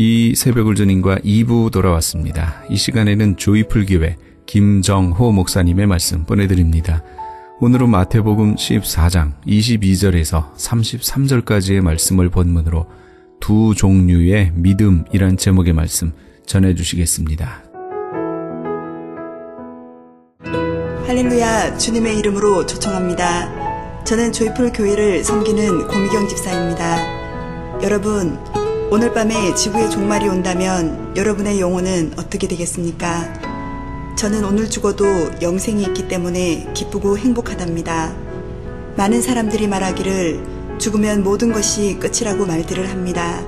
이 새벽 울전인과 2부 돌아왔습니다. 이 시간에는 조이풀교회 김정호 목사님의 말씀 보내드립니다. 오늘은 마태복음 14장 22절에서 33절까지의 말씀을 본문으로 두 종류의 믿음이란 제목의 말씀 전해주시겠습니다. 할렐루야, 주님의 이름으로 초청합니다. 저는 조이풀 교회를 섬기는 고미경 집사입니다. 여러분, 오늘 밤에 지구의 종말이 온다면 여러분의 영혼은 어떻게 되겠습니까? 저는 오늘 죽어도 영생이 있기 때문에 기쁘고 행복하답니다. 많은 사람들이 말하기를 죽으면 모든 것이 끝이라고 말들을 합니다.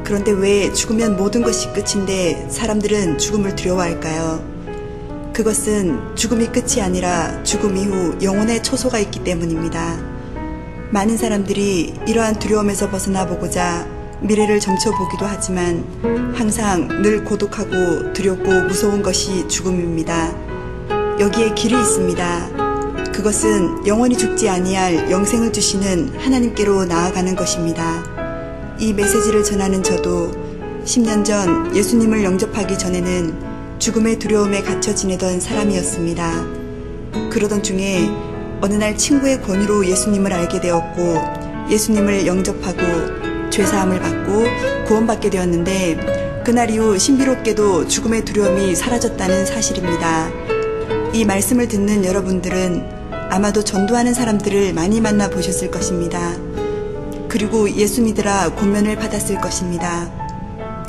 그런데 왜 죽으면 모든 것이 끝인데 사람들은 죽음을 두려워할까요? 그것은 죽음이 끝이 아니라 죽음 이후 영혼의 초소가 있기 때문입니다. 많은 사람들이 이러한 두려움에서 벗어나 보고자 미래를 점쳐보기도 하지만 항상 늘 고독하고 두렵고 무서운 것이 죽음입니다. 여기에 길이 있습니다. 그것은 영원히 죽지 아니할 영생을 주시는 하나님께로 나아가는 것입니다. 이 메시지를 전하는 저도 10년 전 예수님을 영접하기 전에는 죽음의 두려움에 갇혀 지내던 사람이었습니다. 그러던 중에 어느 날 친구의 권유로 예수님을 알게 되었고 예수님을 영접하고 죄사함을 받고 구원받게 되었는데 그날 이후 신비롭게도 죽음의 두려움이 사라졌다는 사실입니다. 이 말씀을 듣는 여러분들은 아마도 전도하는 사람들을 많이 만나 보셨을 것입니다. 그리고 예수 믿으라 권면을 받았을 것입니다.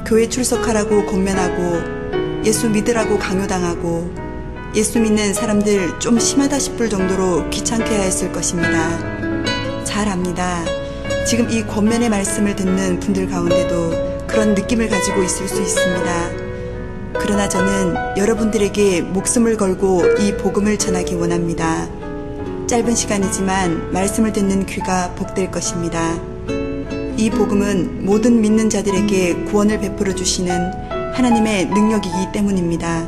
교회 출석하라고 권면하고 예수 믿으라고 강요당하고 예수 믿는 사람들 좀 심하다 싶을 정도로 귀찮게 하였을 것입니다. 잘 압니다. 지금 이 권면의 말씀을 듣는 분들 가운데도 그런 느낌을 가지고 있을 수 있습니다. 그러나 저는 여러분들에게 목숨을 걸고 이 복음을 전하기 원합니다. 짧은 시간이지만 말씀을 듣는 귀가 복될 것입니다. 이 복음은 모든 믿는 자들에게 구원을 베풀어 주시는 하나님의 능력이기 때문입니다.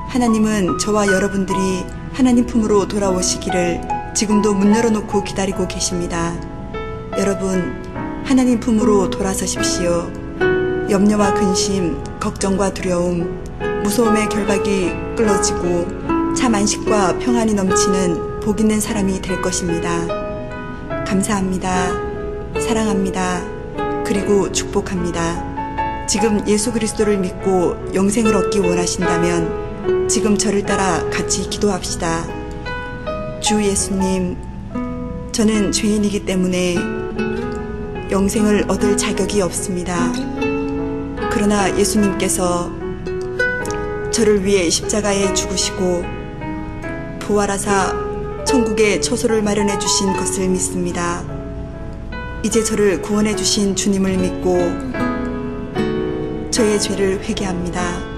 하나님은 저와 여러분들이 하나님 품으로 돌아오시기를 지금도 문 열어놓고 기다리고 계십니다. 여러분, 하나님 품으로 돌아서십시오. 염려와 근심, 걱정과 두려움, 무서움의 결박이 끌어지고 참 안식과 평안이 넘치는 복 있는 사람이 될 것입니다. 감사합니다. 사랑합니다. 그리고 축복합니다. 지금 예수 그리스도를 믿고 영생을 얻기 원하신다면 지금 저를 따라 같이 기도합시다. 주 예수님, 저는 죄인이기 때문에 영생을 얻을 자격이 없습니다. 그러나 예수님께서 저를 위해 십자가에 죽으시고 부활하사 천국에 처소를 마련해 주신 것을 믿습니다. 이제 저를 구원해 주신 주님을 믿고 저의 죄를 회개합니다.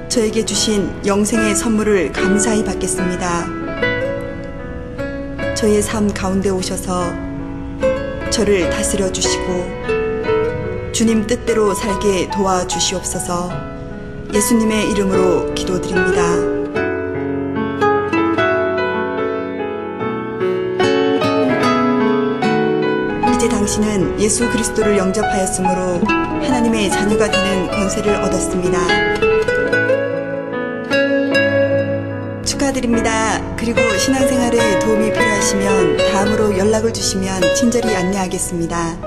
저에게 주신 영생의 선물을 감사히 받겠습니다. 저의 삶 가운데 오셔서 저를 다스려 주시고 주님 뜻대로 살게 도와주시옵소서. 예수님의 이름으로 기도드립니다. 이제 당신은 예수 그리스도를 영접하였으므로 하나님의 자녀가 되는 권세를 얻었습니다. 축하드립니다. 그리고 신앙생활에 도움이 필요하시면 다음으로 연락을 주시면 친절히 안내하겠습니다.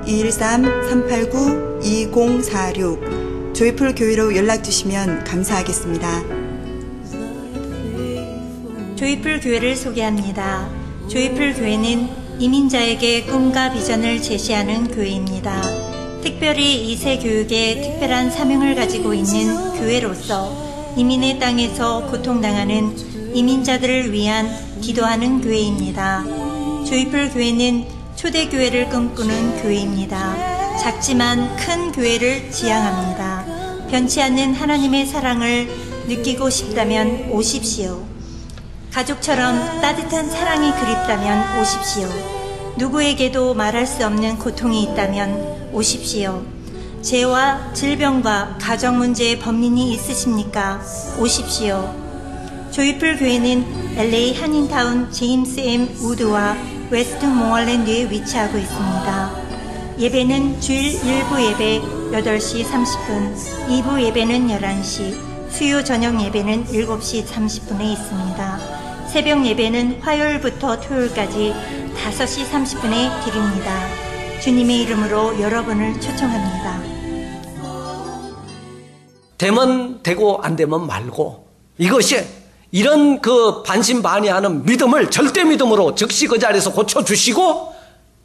213-389-2046 조이풀 교회로 연락 주시면 감사하겠습니다. 조이풀 교회를 소개합니다. 조이풀 교회는 이민자에게 꿈과 비전을 제시하는 교회입니다. 특별히 2세 교육에 특별한 사명을 가지고 있는 교회로서 이민의 땅에서 고통당하는 이민자들을 위한 기도하는 교회입니다. 조이풀 교회는 초대교회를 꿈꾸는 교회입니다. 작지만 큰 교회를 지향합니다. 변치 않는 하나님의 사랑을 느끼고 싶다면 오십시오. 가족처럼 따뜻한 사랑이 그립다면 오십시오. 누구에게도 말할 수 없는 고통이 있다면 오십시오. 죄와 질병과 가정 문제의 범인이 있으십니까? 오십시오. 조이풀 교회는 LA 한인타운 제임스 M 우드와 웨스트 모어랜드에 위치하고 있습니다. 예배는 주일 1부 예배 8시 30분, 2부 예배는 11시, 수요 저녁 예배는 7시 30분에 있습니다. 새벽 예배는 화요일부터 토요일까지 5시 30분에 드립니다. 주님의 이름으로 여러분을 초청합니다. 되면 되고 안 되면 말고, 이것이 이런 그 반신반의하는 믿음을 절대 믿음으로 즉시 그 자리에서 고쳐주시고,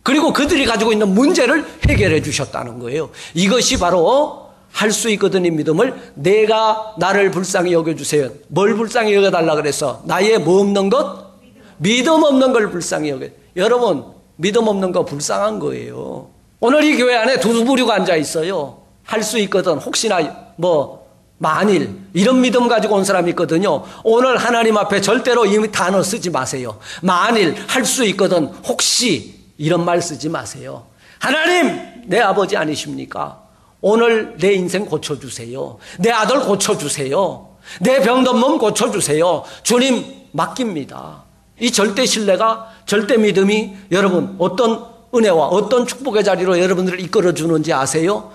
그리고 그들이 가지고 있는 문제를 해결해 주셨다는 거예요. 이것이 바로 할 수 있거든 이 믿음을. 내가 나를 불쌍히 여겨주세요. 뭘 불쌍히 여겨달라 그래서? 나의 뭐 없는 것? 믿음 없는 걸 불쌍히 여겨. 여러분, 믿음 없는 거 불쌍한 거예요. 오늘 이 교회 안에 두 부류가 앉아 있어요. 할 수 있거든, 혹시나 만일 이런 믿음 가지고 온 사람이 있거든요. 오늘 하나님 앞에 절대로 이 단어 쓰지 마세요. 만일, 할 수 있거든, 혹시 이런 말 쓰지 마세요. 하나님, 내 아버지 아니십니까? 오늘 내 인생 고쳐주세요. 내 아들 고쳐주세요. 내 병든 몸 고쳐주세요. 주님 맡깁니다. 이 절대 신뢰가, 절대 믿음이 여러분 어떤 은혜와 어떤 축복의 자리로 여러분들을 이끌어주는지 아세요?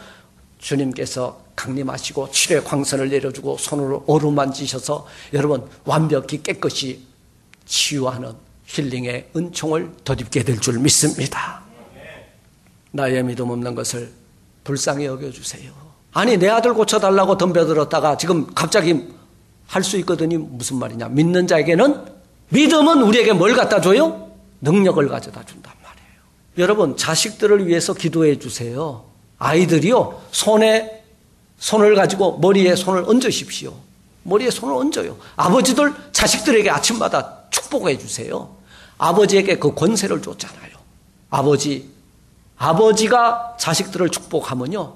주님께서 강림하시고 치료의 광선을 내려주고 손으로 어루만지셔서 여러분 완벽히 깨끗이 치유하는 힐링의 은총을 덧입게 될 줄 믿습니다. 나의 믿음 없는 것을 불쌍히 여겨주세요. 아니, 내 아들 고쳐달라고 덤벼들었다가 지금 갑자기 할 수 있거든이 무슨 말이냐. 믿는 자에게는, 믿음은 우리에게 뭘 갖다 줘요? 능력을 가져다 준단 말이에요. 여러분, 자식들을 위해서 기도해 주세요. 아이들이요, 손에 손을 가지고 머리에 손을 얹으십시오. 머리에 손을 얹어요. 아버지들 자식들에게 아침마다 축복해 주세요. 아버지에게 그 권세를 줬잖아요. 아버지가 자식들을 축복하면요,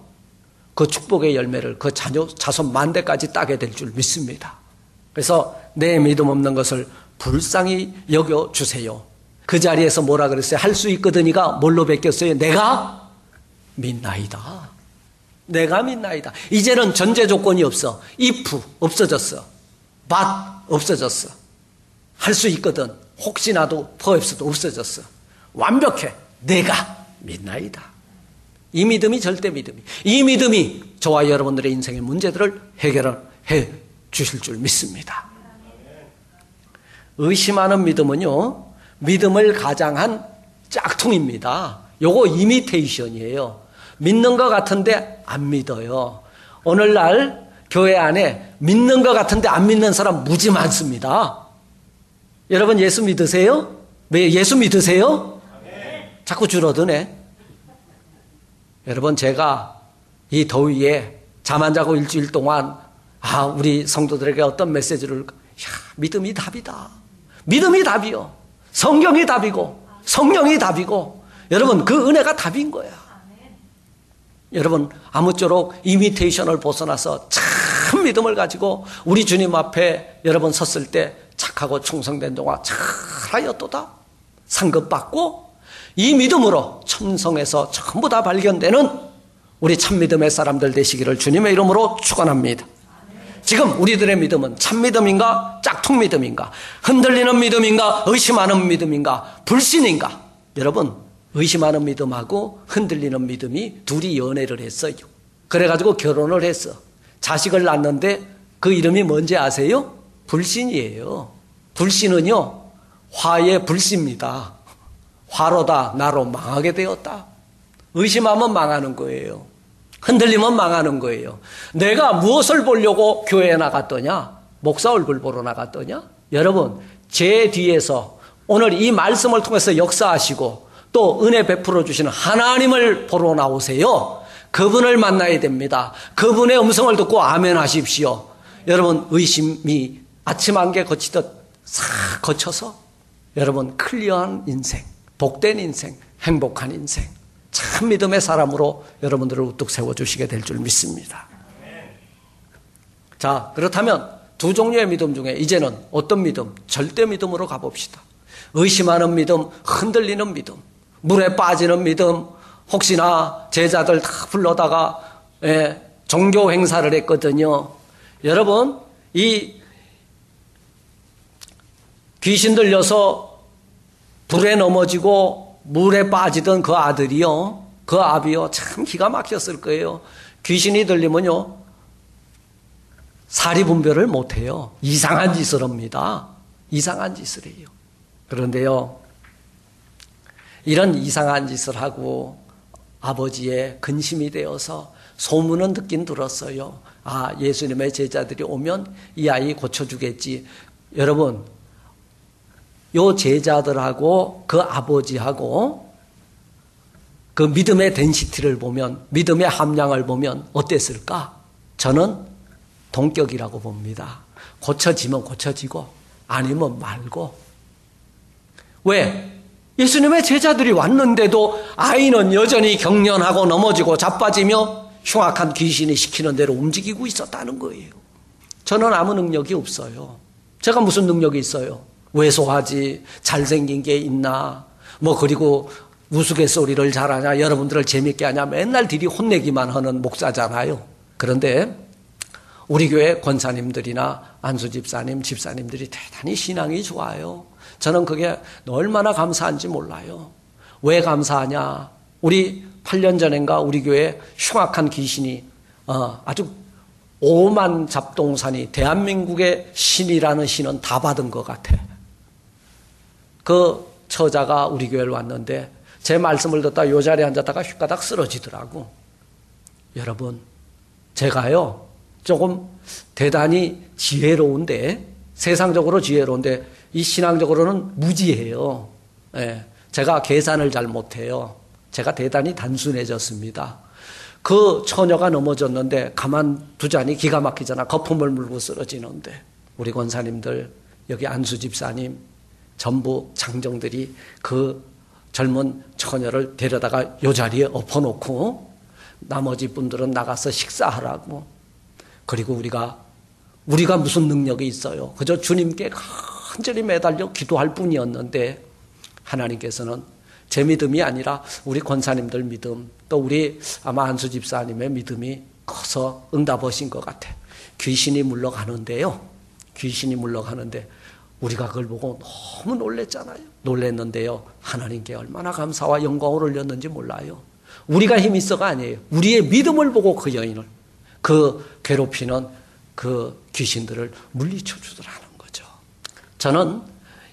그 축복의 열매를 그 자손 만대까지 따게 될 줄 믿습니다. 그래서 내 믿음 없는 것을 불쌍히 여겨주세요. 그 자리에서 뭐라 그랬어요? 할 수 있거든이가 뭘로 바뀌었어요? 내가 믿나이다. 내가 믿나이다. 이제는 전제 조건이 없어. if 없어졌어. but 없어졌어. 할 수 있거든, 혹시나도 perhaps도 없어졌어. 완벽해. 내가 믿나이다. 이 믿음이 절대 믿음이, 이 믿음이 저와 여러분들의 인생의 문제들을 해결해 주실 줄 믿습니다. 의심하는 믿음은요, 믿음을 가장한 짝퉁입니다. 요거 이미테이션이에요. 믿는 것 같은데 안 믿어요. 오늘날 교회 안에 믿는 것 같은데 안 믿는 사람 무지 많습니다. 여러분, 예수 믿으세요? 왜 예수 믿으세요? 자꾸 줄어드네. 여러분, 제가 이 더위에 잠 안 자고 일주일 동안 우리 성도들에게 어떤 메시지를, 믿음이 답이다. 믿음이 답이요. 성경이 답이고 성령이 답이고 여러분, 그 은혜가 답인 거야. 여러분, 아무쪼록 이미테이션을 벗어나서 참 믿음을 가지고 우리 주님 앞에 여러분 섰을 때 착하고 충성된 동안 잘하였도다 상급받고 이 믿음으로 천성에서 전부 다 발견되는 우리 참믿음의 사람들 되시기를 주님의 이름으로 축원합니다. 지금 우리들의 믿음은 참믿음인가 짝퉁믿음인가, 흔들리는 믿음인가 의심하는 믿음인가 불신인가. 여러분, 의심하는 믿음하고 흔들리는 믿음이 둘이 연애를 했어요. 그래가지고 결혼을 했어. 자식을 낳는데 그 이름이 뭔지 아세요? 불신이에요. 불신은요, 화의 불씨입니다. 화로다 나로 망하게 되었다. 의심하면 망하는 거예요. 흔들리면 망하는 거예요. 내가 무엇을 보려고 교회에 나갔더냐? 목사 얼굴 보러 나갔더냐? 여러분, 제 뒤에서 오늘 이 말씀을 통해서 역사하시고 또 은혜 베풀어 주시는 하나님을 보러 나오세요. 그분을 만나야 됩니다. 그분의 음성을 듣고 아멘 하십시오. 여러분, 의심이 아침 안개 거치듯 싹 거쳐서 여러분 클리어한 인생, 복된 인생, 행복한 인생, 참 믿음의 사람으로 여러분들을 우뚝 세워주시게 될 줄 믿습니다. 자, 그렇다면 두 종류의 믿음 중에 이제는 어떤 믿음? 절대 믿음으로 가봅시다. 의심하는 믿음, 흔들리는 믿음, 물에 빠지는 믿음. 혹시나 제자들 다 불러다가 종교 행사를 했거든요. 여러분, 이 귀신 들려서 불에 넘어지고 물에 빠지던 그 아들이요, 그 아비요 참 기가 막혔을 거예요. 귀신이 들리면요 사리분별을 못해요. 이상한 짓을 합니다. 이상한 짓을 해요. 그런데요 이런 이상한 짓을 하고 아버지의 근심이 되어서 소문은 듣긴 들었어요. 아, 예수님의 제자들이 오면 이 아이 고쳐주겠지. 여러분, 요 제자들하고 그 아버지하고 그 믿음의 덴시티를 보면, 믿음의 함량을 보면 어땠을까? 저는 동격이라고 봅니다. 고쳐지면 고쳐지고 아니면 말고. 왜? 예수님의 제자들이 왔는데도 아이는 여전히 경련하고 넘어지고 자빠지며 흉악한 귀신이 시키는 대로 움직이고 있었다는 거예요. 저는 아무 능력이 없어요. 제가 무슨 능력이 있어요? 왜소하지, 잘생긴 게 있나, 그리고 우스갯소리를 잘하냐, 여러분들을 재밌게 하냐, 맨날 들이 혼내기만 하는 목사잖아요. 그런데 우리 교회 권사님들이나 안수 집사님, 집사님들이 대단히 신앙이 좋아요. 저는 그게 얼마나 감사한지 몰라요. 왜 감사하냐? 우리 8년 전인가 우리 교회에 흉악한 귀신이 아주 오만 잡동사니 대한민국의 신이라는 신은 다 받은 것 같아. 그 처자가 우리 교회를 왔는데 제 말씀을 듣다 요 자리에 앉았다가 휘가닥 쓰러지더라고. 여러분, 제가요 조금 대단히 지혜로운데, 세상적으로 지혜로운데 이 신앙적으로는 무지해요. 예, 제가 계산을 잘 못해요. 제가 대단히 단순해졌습니다. 그 처녀가 넘어졌는데 가만두자니 기가 막히잖아. 거품을 물고 쓰러지는데 우리 권사님들, 여기 안수 집사님, 전부 장정들이 그 젊은 처녀를 데려다가 요 자리에 엎어놓고 나머지 분들은 나가서 식사하라고. 그리고 우리가 무슨 능력이 있어요? 그저 주님께 간절히 매달려 기도할 뿐이었는데 하나님께서는 제 믿음이 아니라 우리 권사님들 믿음, 또 우리 아마 안수 집사님의 믿음이 커서 응답하신 것 같아. 귀신이 물러가는데요. 귀신이 물러가는데 우리가 그걸 보고 너무 놀랬잖아요. 놀랬는데요. 하나님께 얼마나 감사와 영광을 올렸는지 몰라요. 우리가 힘이 있어가 아니에요. 우리의 믿음을 보고 그 여인을, 그 괴롭히는 그 귀신들을 물리쳐 주더라는 거죠. 저는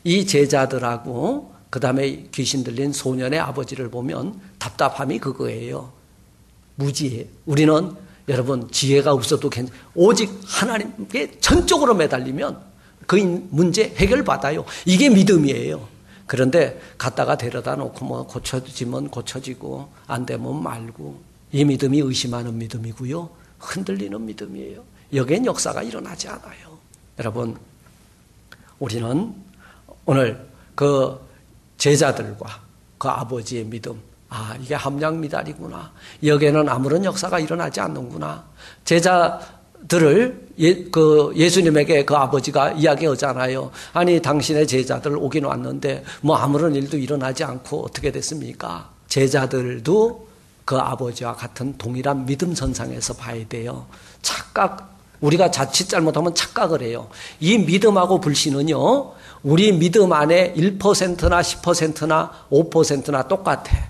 이 제자들하고 그 다음에 귀신 들린 소년의 아버지를 보면 답답함이 그거예요. 무지해. 우리는 여러분 지혜가 없어도 오직 하나님께 전적으로 매달리면 그 문제 해결받아요. 이게 믿음이에요. 그런데 갖다가 데려다 놓고 고쳐지면 고쳐지고 안 되면 말고, 이 믿음이 의심하는 믿음이고요. 흔들리는 믿음이에요. 여기엔 역사가 일어나지 않아요. 여러분, 우리는 오늘 그 제자들과 그 아버지의 믿음, 이게 함량미달이구나. 여기에는 아무런 역사가 일어나지 않는구나. 제자들을 예수님에게 그 아버지가 이야기하잖아요. 아니, 당신의 제자들 오긴 왔는데 아무런 일도 일어나지 않고 어떻게 됐습니까? 제자들도 그 아버지와 같은 동일한 믿음 선상에서 봐야 돼요. 우리가 자칫 잘못하면 착각을 해요. 이 믿음하고 불신은요, 우리 믿음 안에 1%나 10%나 5%나 똑같아.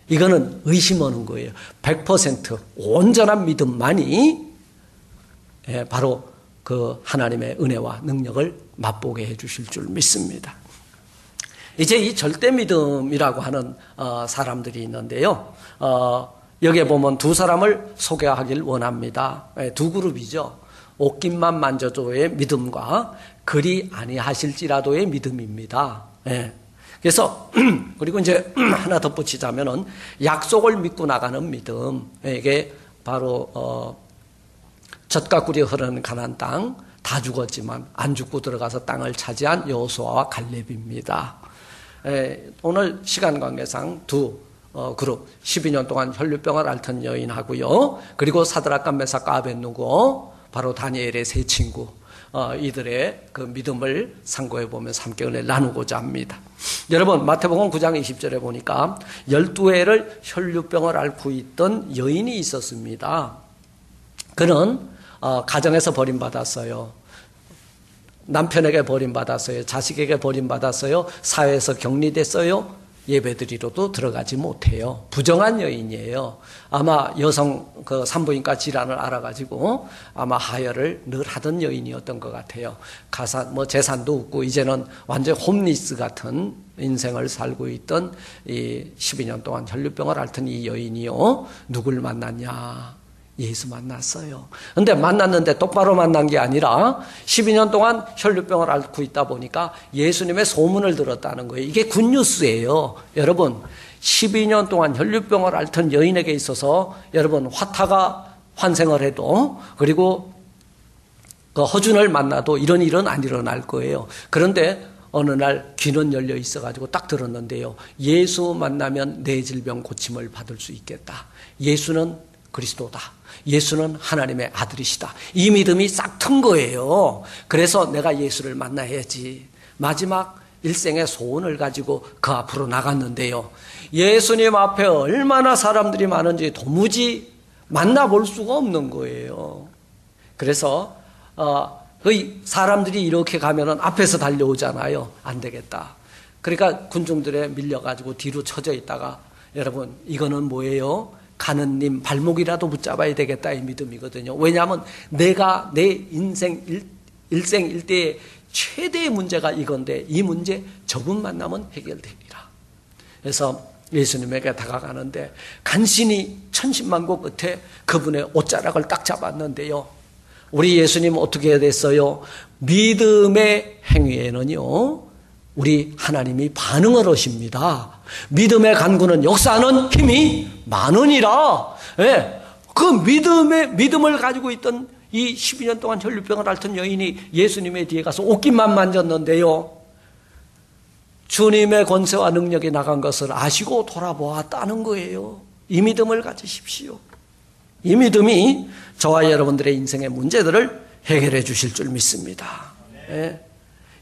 이거는 의심하는 거예요. 100% 온전한 믿음만이 바로 그 하나님의 은혜와 능력을 맛보게 해주실 줄 믿습니다. 이제 이 절대 믿음이라고 하는 사람들이 있는데요. 여기에 보면 두 사람을 소개하길 원합니다. 두 그룹이죠. 옷깃만 만져도의 믿음과 그리 아니하실지라도의 믿음입니다. 그래서 그리고 이제 하나 덧붙이자면은 약속을 믿고 나가는 믿음. 이게 바로 젖과 꿀이 흐르는 가나안 땅, 다 죽었지만 안 죽고 들어가서 땅을 차지한 여호수아와 갈렙입니다. 오늘 시간 관계상 두 그룹, 12년 동안 혈류병을 앓던 여인하고요. 그리고 사드락과 메삭과 아벳느고, 바로 다니엘의 세 친구, 이들의 그 믿음을 상고해 보면서 함께 은혜를 나누고자 합니다. 여러분, 마태복음 9장 20절에 보니까 12회를 혈류병을 앓고 있던 여인이 있었습니다. 그는 가정에서 버림받았어요. 남편에게 버림받았어요. 자식에게 버림받았어요. 사회에서 격리됐어요. 예배드리러도 들어가지 못해요. 부정한 여인이에요. 아마 여성 그 산부인과 질환을 알아가지고 아마 하혈을 늘 하던 여인이었던 것 같아요. 재산도 없고 이제는 완전 홈리스 같은 인생을 살고 있던 이 12년 동안 혈류병을 앓던 이 여인이요. 누굴 만났냐? 예수 만났어요. 근데 만났는데 똑바로 만난 게 아니라 12년 동안 혈류병을 앓고 있다 보니까 예수님의 소문을 들었다는 거예요. 이게 굿뉴스예요. 여러분, 12년 동안 혈류병을 앓던 여인에게 있어서 여러분 화타가 환생을 해도 그리고 그 허준을 만나도 이런 일은 안 일어날 거예요. 그런데 어느 날 귀는 열려 있어가지고 딱 들었는데요. 예수 만나면 내 질병 고침을 받을 수 있겠다. 예수는 그리스도다. 예수는 하나님의 아들이시다. 이 믿음이 싹 튼 거예요. 그래서 내가 예수를 만나야지. 마지막 일생의 소원을 가지고 그 앞으로 나갔는데요. 예수님 앞에 얼마나 사람들이 많은지 도무지 만나볼 수가 없는 거예요. 그래서 그 사람들이 이렇게 가면은 앞에서 달려오잖아요. 안 되겠다. 그러니까 군중들에 밀려가지고 뒤로 쳐져 있다가 여러분 이거는 뭐예요? 가는 님 발목이라도 붙잡아야 되겠다 이 믿음이거든요. 왜냐하면 내가 내 인생 일생일대의 최대의 문제가 이건데 이 문제 저분 만나면 해결되리라. 그래서 예수님에게 다가가는데 간신히 천신만고 끝에 그분의 옷자락을 딱 잡았는데요. 우리 예수님 어떻게 됐어요? 믿음의 행위에는요. 우리 하나님이 반응을 하십니다. 믿음의 간구는 역사하는 힘이 많으니라. 예, 그 믿음을 가지고 있던 이 12년 동안 혈류병을 앓던 여인이 예수님의 뒤에 가서 옷깃만 만졌는데요. 주님의 권세와 능력이 나간 것을 아시고 돌아보았다는 거예요. 이 믿음을 가지십시오. 이 믿음이 저와 여러분들의 인생의 문제들을 해결해 주실 줄 믿습니다. 예.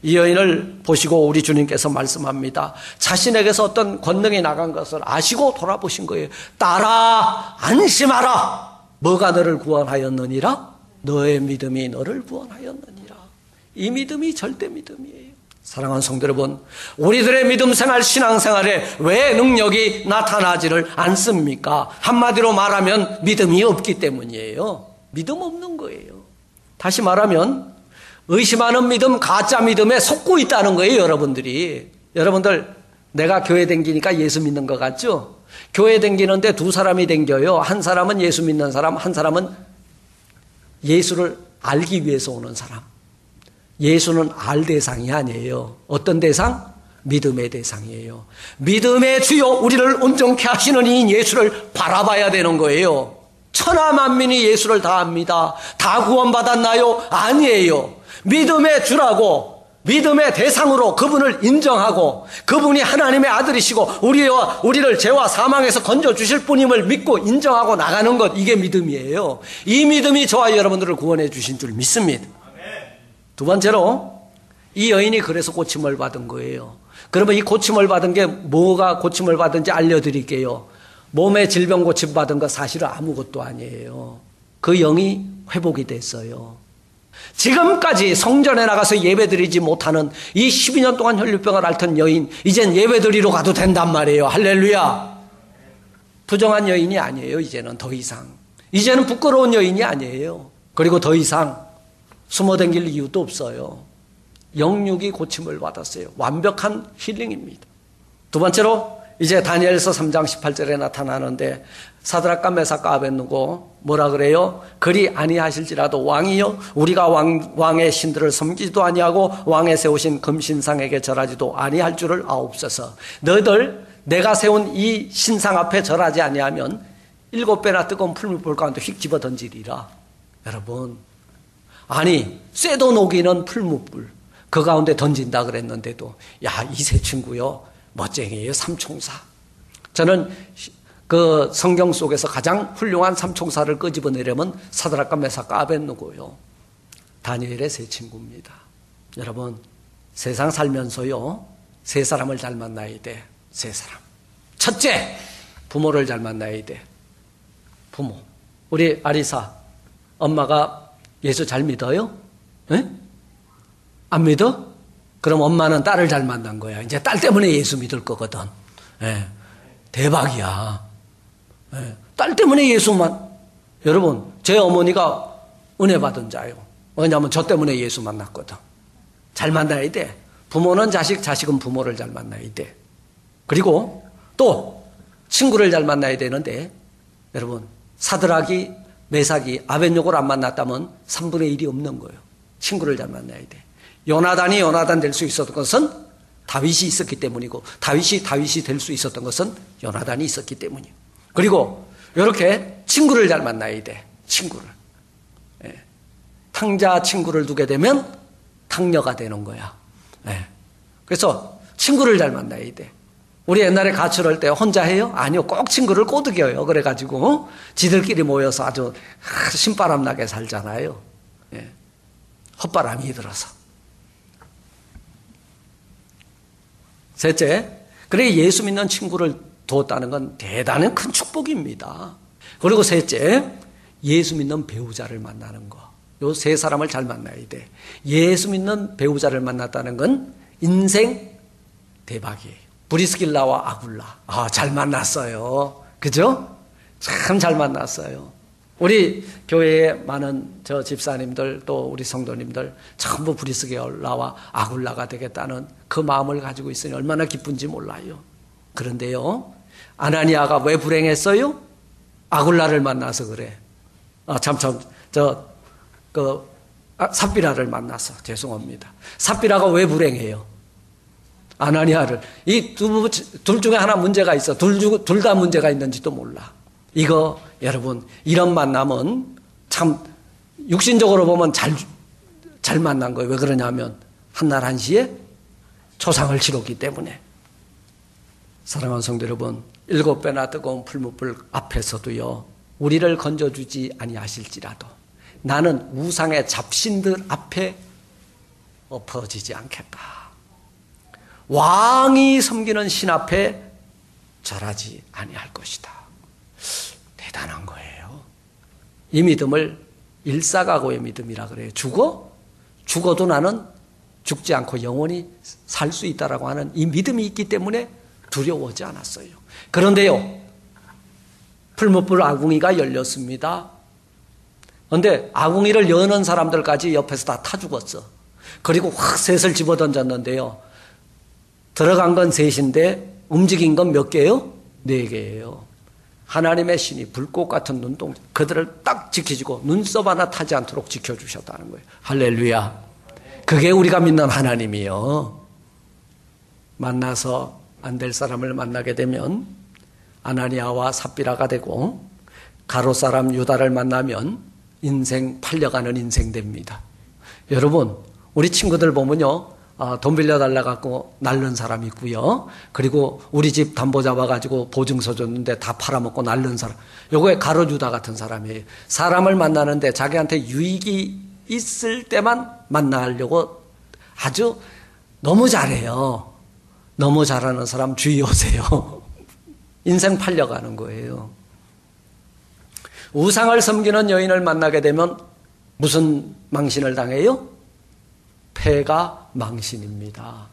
이 여인을 보시고 우리 주님께서 말씀합니다. 자신에게서 어떤 권능이 나간 것을 아시고 돌아보신 거예요. 딸아 안심하라. 뭐가 너를 구원하였느니라? 너의 믿음이 너를 구원하였느니라. 이 믿음이 절대 믿음이에요. 사랑하는 성도 여러분, 우리들의 믿음 생활, 신앙 생활에 왜 능력이 나타나지를 않습니까? 한마디로 말하면 믿음이 없기 때문이에요. 믿음 없는 거예요. 다시 말하면 의심하는 믿음, 가짜 믿음에 속고 있다는 거예요, 여러분들이. 여러분들, 내가 교회 댕기니까 예수 믿는 것 같죠? 교회 댕기는데 두 사람이 댕겨요. 한 사람은 예수 믿는 사람, 한 사람은 예수를 알기 위해서 오는 사람. 예수는 알 대상이 아니에요. 어떤 대상? 믿음의 대상이에요. 믿음의 주요 우리를 온전케 하시는 이 예수를 바라봐야 되는 거예요. 천하만민이 예수를 다 압니다. 다 구원받았나요? 아니에요. 믿음의 주라고 믿음의 대상으로 그분을 인정하고 그분이 하나님의 아들이시고 우리를 죄와 사망에서 건져주실 분임을 믿고 인정하고 나가는 것, 이게 믿음이에요. 이 믿음이 저와 여러분들을 구원해 주신 줄 믿습니다. 두 번째로 이 여인이 그래서 고침을 받은 거예요. 그러면 이 고침을 받은 게 뭐가 고침을 받은지 알려드릴게요. 몸의 질병 고침 받은 거 사실은 아무것도 아니에요. 그 영이 회복이 됐어요. 지금까지 성전에 나가서 예배드리지 못하는 이 12년 동안 혈류병을 앓던 여인, 이젠 예배드리러 가도 된단 말이에요. 할렐루야. 부정한 여인이 아니에요. 이제는 더 이상. 이제는 부끄러운 여인이 아니에요. 그리고 더 이상 숨어댕길 이유도 없어요. 영육이 고침을 받았어요. 완벽한 힐링입니다. 두 번째로 이제 다니엘서 3장 18절에 나타나는데 사드락과 메삭과 아벳느고 뭐라 그래요? 그리 아니하실지라도 왕이여 우리가 왕의 신들을 섬기지도 아니하고 왕의 세우신 금신상에게 절하지도 아니할 줄을 아옵소서. 너희들 내가 세운 이 신상 앞에 절하지 아니하면 7배나 뜨거운 풀무불 가운데 휙 집어 던지리라. 여러분, 아니 쇠도 녹이는 풀무불 그 가운데 던진다 그랬는데도 야, 이 새 친구요 멋쟁이에요. 삼총사. 저는 그 성경 속에서 가장 훌륭한 삼총사를 끄집어내려면 사드락과 메삭과 아벳느고요. 다니엘의 세 친구입니다. 여러분, 세상 살면서요, 세 사람을 잘 만나야 돼. 세 사람. 첫째, 부모를 잘 만나야 돼. 부모. 우리 아리사, 엄마가 예수 잘 믿어요? 에? 안 믿어? 그럼 엄마는 딸을 잘 만난 거야. 이제 딸 때문에 예수 믿을 거거든. 예, 대박이야. 예, 딸 때문에 예수만. 여러분, 제 어머니가 은혜 받은 자예요. 왜냐하면 저 때문에 예수 만났거든. 잘 만나야 돼. 부모는 자식, 자식은 부모를 잘 만나야 돼. 그리고 또 친구를 잘 만나야 되는데, 여러분, 사드락이, 메삭이 아벤욕을 안 만났다면 3분의 1이 없는 거예요. 친구를 잘 만나야 돼. 요나단이 요나단 될 수 있었던 것은 다윗이 있었기 때문이고, 다윗이 될 수 있었던 것은 요나단이 있었기 때문이에요. 그리고 이렇게 친구를 잘 만나야 돼. 친구를. 예. 탕자 친구를 두게 되면 탕녀가 되는 거야. 예. 그래서 친구를 잘 만나야 돼. 우리 옛날에 가출할 때 혼자 해요? 아니요. 꼭 친구를 꼬드겨요. 그래가지고 지들끼리 모여서 아주 신바람 나게 살잖아요. 예. 헛바람이 들어서. 셋째, 그래 예수 믿는 친구를 두었다는 건 대단한 큰 축복입니다. 그리고 셋째, 예수 믿는 배우자를 만나는 거. 요 세 사람을 잘 만나야 돼. 예수 믿는 배우자를 만났다는 건 인생 대박이에요. 브리스길라와 아굴라. 잘 만났어요. 그죠? 참 잘 만났어요. 우리 교회에 많은 저 집사님들 또 우리 성도님들 전부 브리스길라와 아굴라가 되겠다는 그 마음을 가지고 있으니 얼마나 기쁜지 몰라요. 그런데요, 아나니아가 왜 불행했어요? 아굴라를 만나서 그래. 삽비라를 만나서. 죄송합니다. 삽비라가 왜 불행해요? 아나니아를. 이 둘 중에 하나 문제가 있어. 둘 다 문제가 있는지도 몰라. 이거 여러분, 이런 만남은 참 육신적으로 보면 잘 만난 거예요. 왜 그러냐면 한날 한시에 초상을 치렀기 때문에. 사랑하는 성도 여러분, 7배나 뜨거운 풀무불 앞에서도요, 우리를 건져주지 아니하실지라도 나는 우상의 잡신들 앞에 엎어지지 않겠다. 왕이 섬기는 신 앞에 절하지 아니할 것이다. 대단한 거예요. 이 믿음을 일사각오의 믿음이라 그래요. 죽어도 나는 죽지 않고 영원히 살 수 있다라고 하는 이 믿음이 있기 때문에 두려워하지 않았어요. 그런데요, 풀무불 아궁이가 열렸습니다. 그런데 아궁이를 여는 사람들까지 옆에서 다 타 죽었어. 그리고 확 셋을 집어던졌는데요, 들어간 건 셋인데 움직인 건 몇 개예요? 4개예요. 하나님의 신이 불꽃 같은 눈동자, 그들을 딱 지켜주고 눈썹 하나 타지 않도록 지켜주셨다는 거예요. 할렐루야. 그게 우리가 믿는 하나님이요. 만나서 안 될 사람을 만나게 되면 아나니아와 삽비라가 되고, 가롯 사람 유다를 만나면 인생 팔려가는 인생 됩니다. 여러분, 우리 친구들 보면요, 돈 빌려달라 갖고 날른 사람 있고요. 그리고 우리 집 담보 잡아가지고 보증서 줬는데 다 팔아먹고 날른 사람. 요거에 가롯 유다 같은 사람이에요. 사람을 만나는데 자기한테 유익이 있을 때만 만나려고 아주 너무 잘해요. 너무 잘하는 사람 주의하세요. 인생 팔려가는 거예요. 우상을 섬기는 여인을 만나게 되면 무슨 망신을 당해요? 폐가 망신입니다.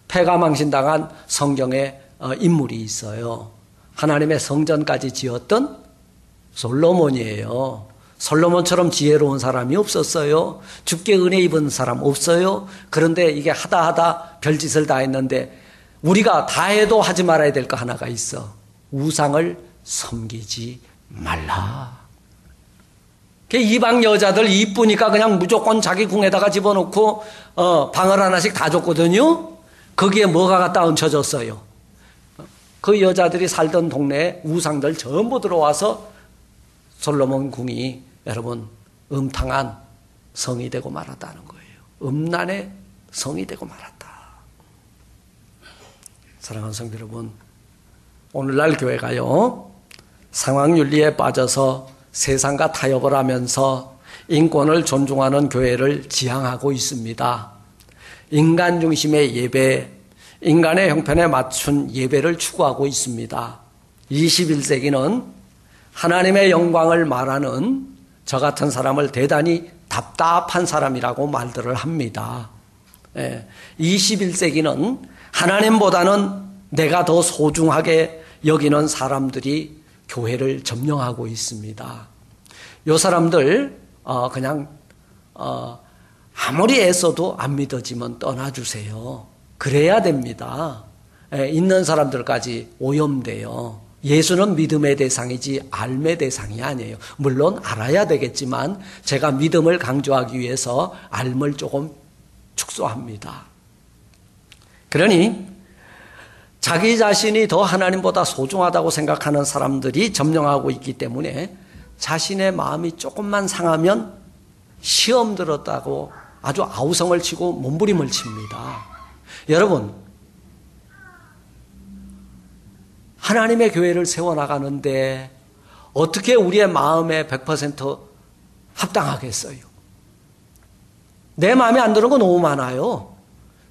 폐가 망신당한 성경에 인물이 있어요. 하나님의 성전까지 지었던 솔로몬이에요. 솔로몬처럼 지혜로운 사람이 없었어요. 주께 은혜 입은 사람 없어요. 그런데 이게 하다 별짓을 다 했는데 우리가 다 해도 하지 말아야 될 거 하나가 있어. 우상을 섬기지 말라. 이방 여자들 이쁘니까 그냥 무조건 자기 궁에다가 집어넣고 방을 하나씩 다 줬거든요. 거기에 뭐가 갖다 얹혀졌어요? 그 여자들이 살던 동네에 우상들 전부 들어와서 솔로몬 궁이 여러분 음탕한 성이 되고 말았다는 거예요. 음란의 성이 되고 말았다. 사랑하는 성도 여러분, 오늘날 교회가요, 상황윤리에 빠져서 세상과 타협을 하면서 인권을 존중하는 교회를 지향하고 있습니다. 인간 중심의 예배, 인간의 형편에 맞춘 예배를 추구하고 있습니다. 21세기는 하나님의 영광을 말하는 저 같은 사람을 대단히 답답한 사람이라고 말들을 합니다. 21세기는 하나님보다는 내가 더 소중하게 여기는 사람들이 교회를 점령하고 있습니다. 요 사람들 그냥 아무리 애써도 안 믿어지면 떠나주세요. 그래야 됩니다. 있는 사람들까지 오염돼요. 예수는 믿음의 대상이지 알의 대상이 아니에요. 물론 알아야 되겠지만 제가 믿음을 강조하기 위해서 알을 조금 축소합니다. 그러니 자기 자신이 더 하나님보다 소중하다고 생각하는 사람들이 점령하고 있기 때문에 자신의 마음이 조금만 상하면 시험 들었다고 아주 아우성을 치고 몸부림을 칩니다. 여러분, 하나님의 교회를 세워나가는데 어떻게 우리의 마음에 100% 합당하겠어요? 내 마음에 안 드는 거 너무 많아요.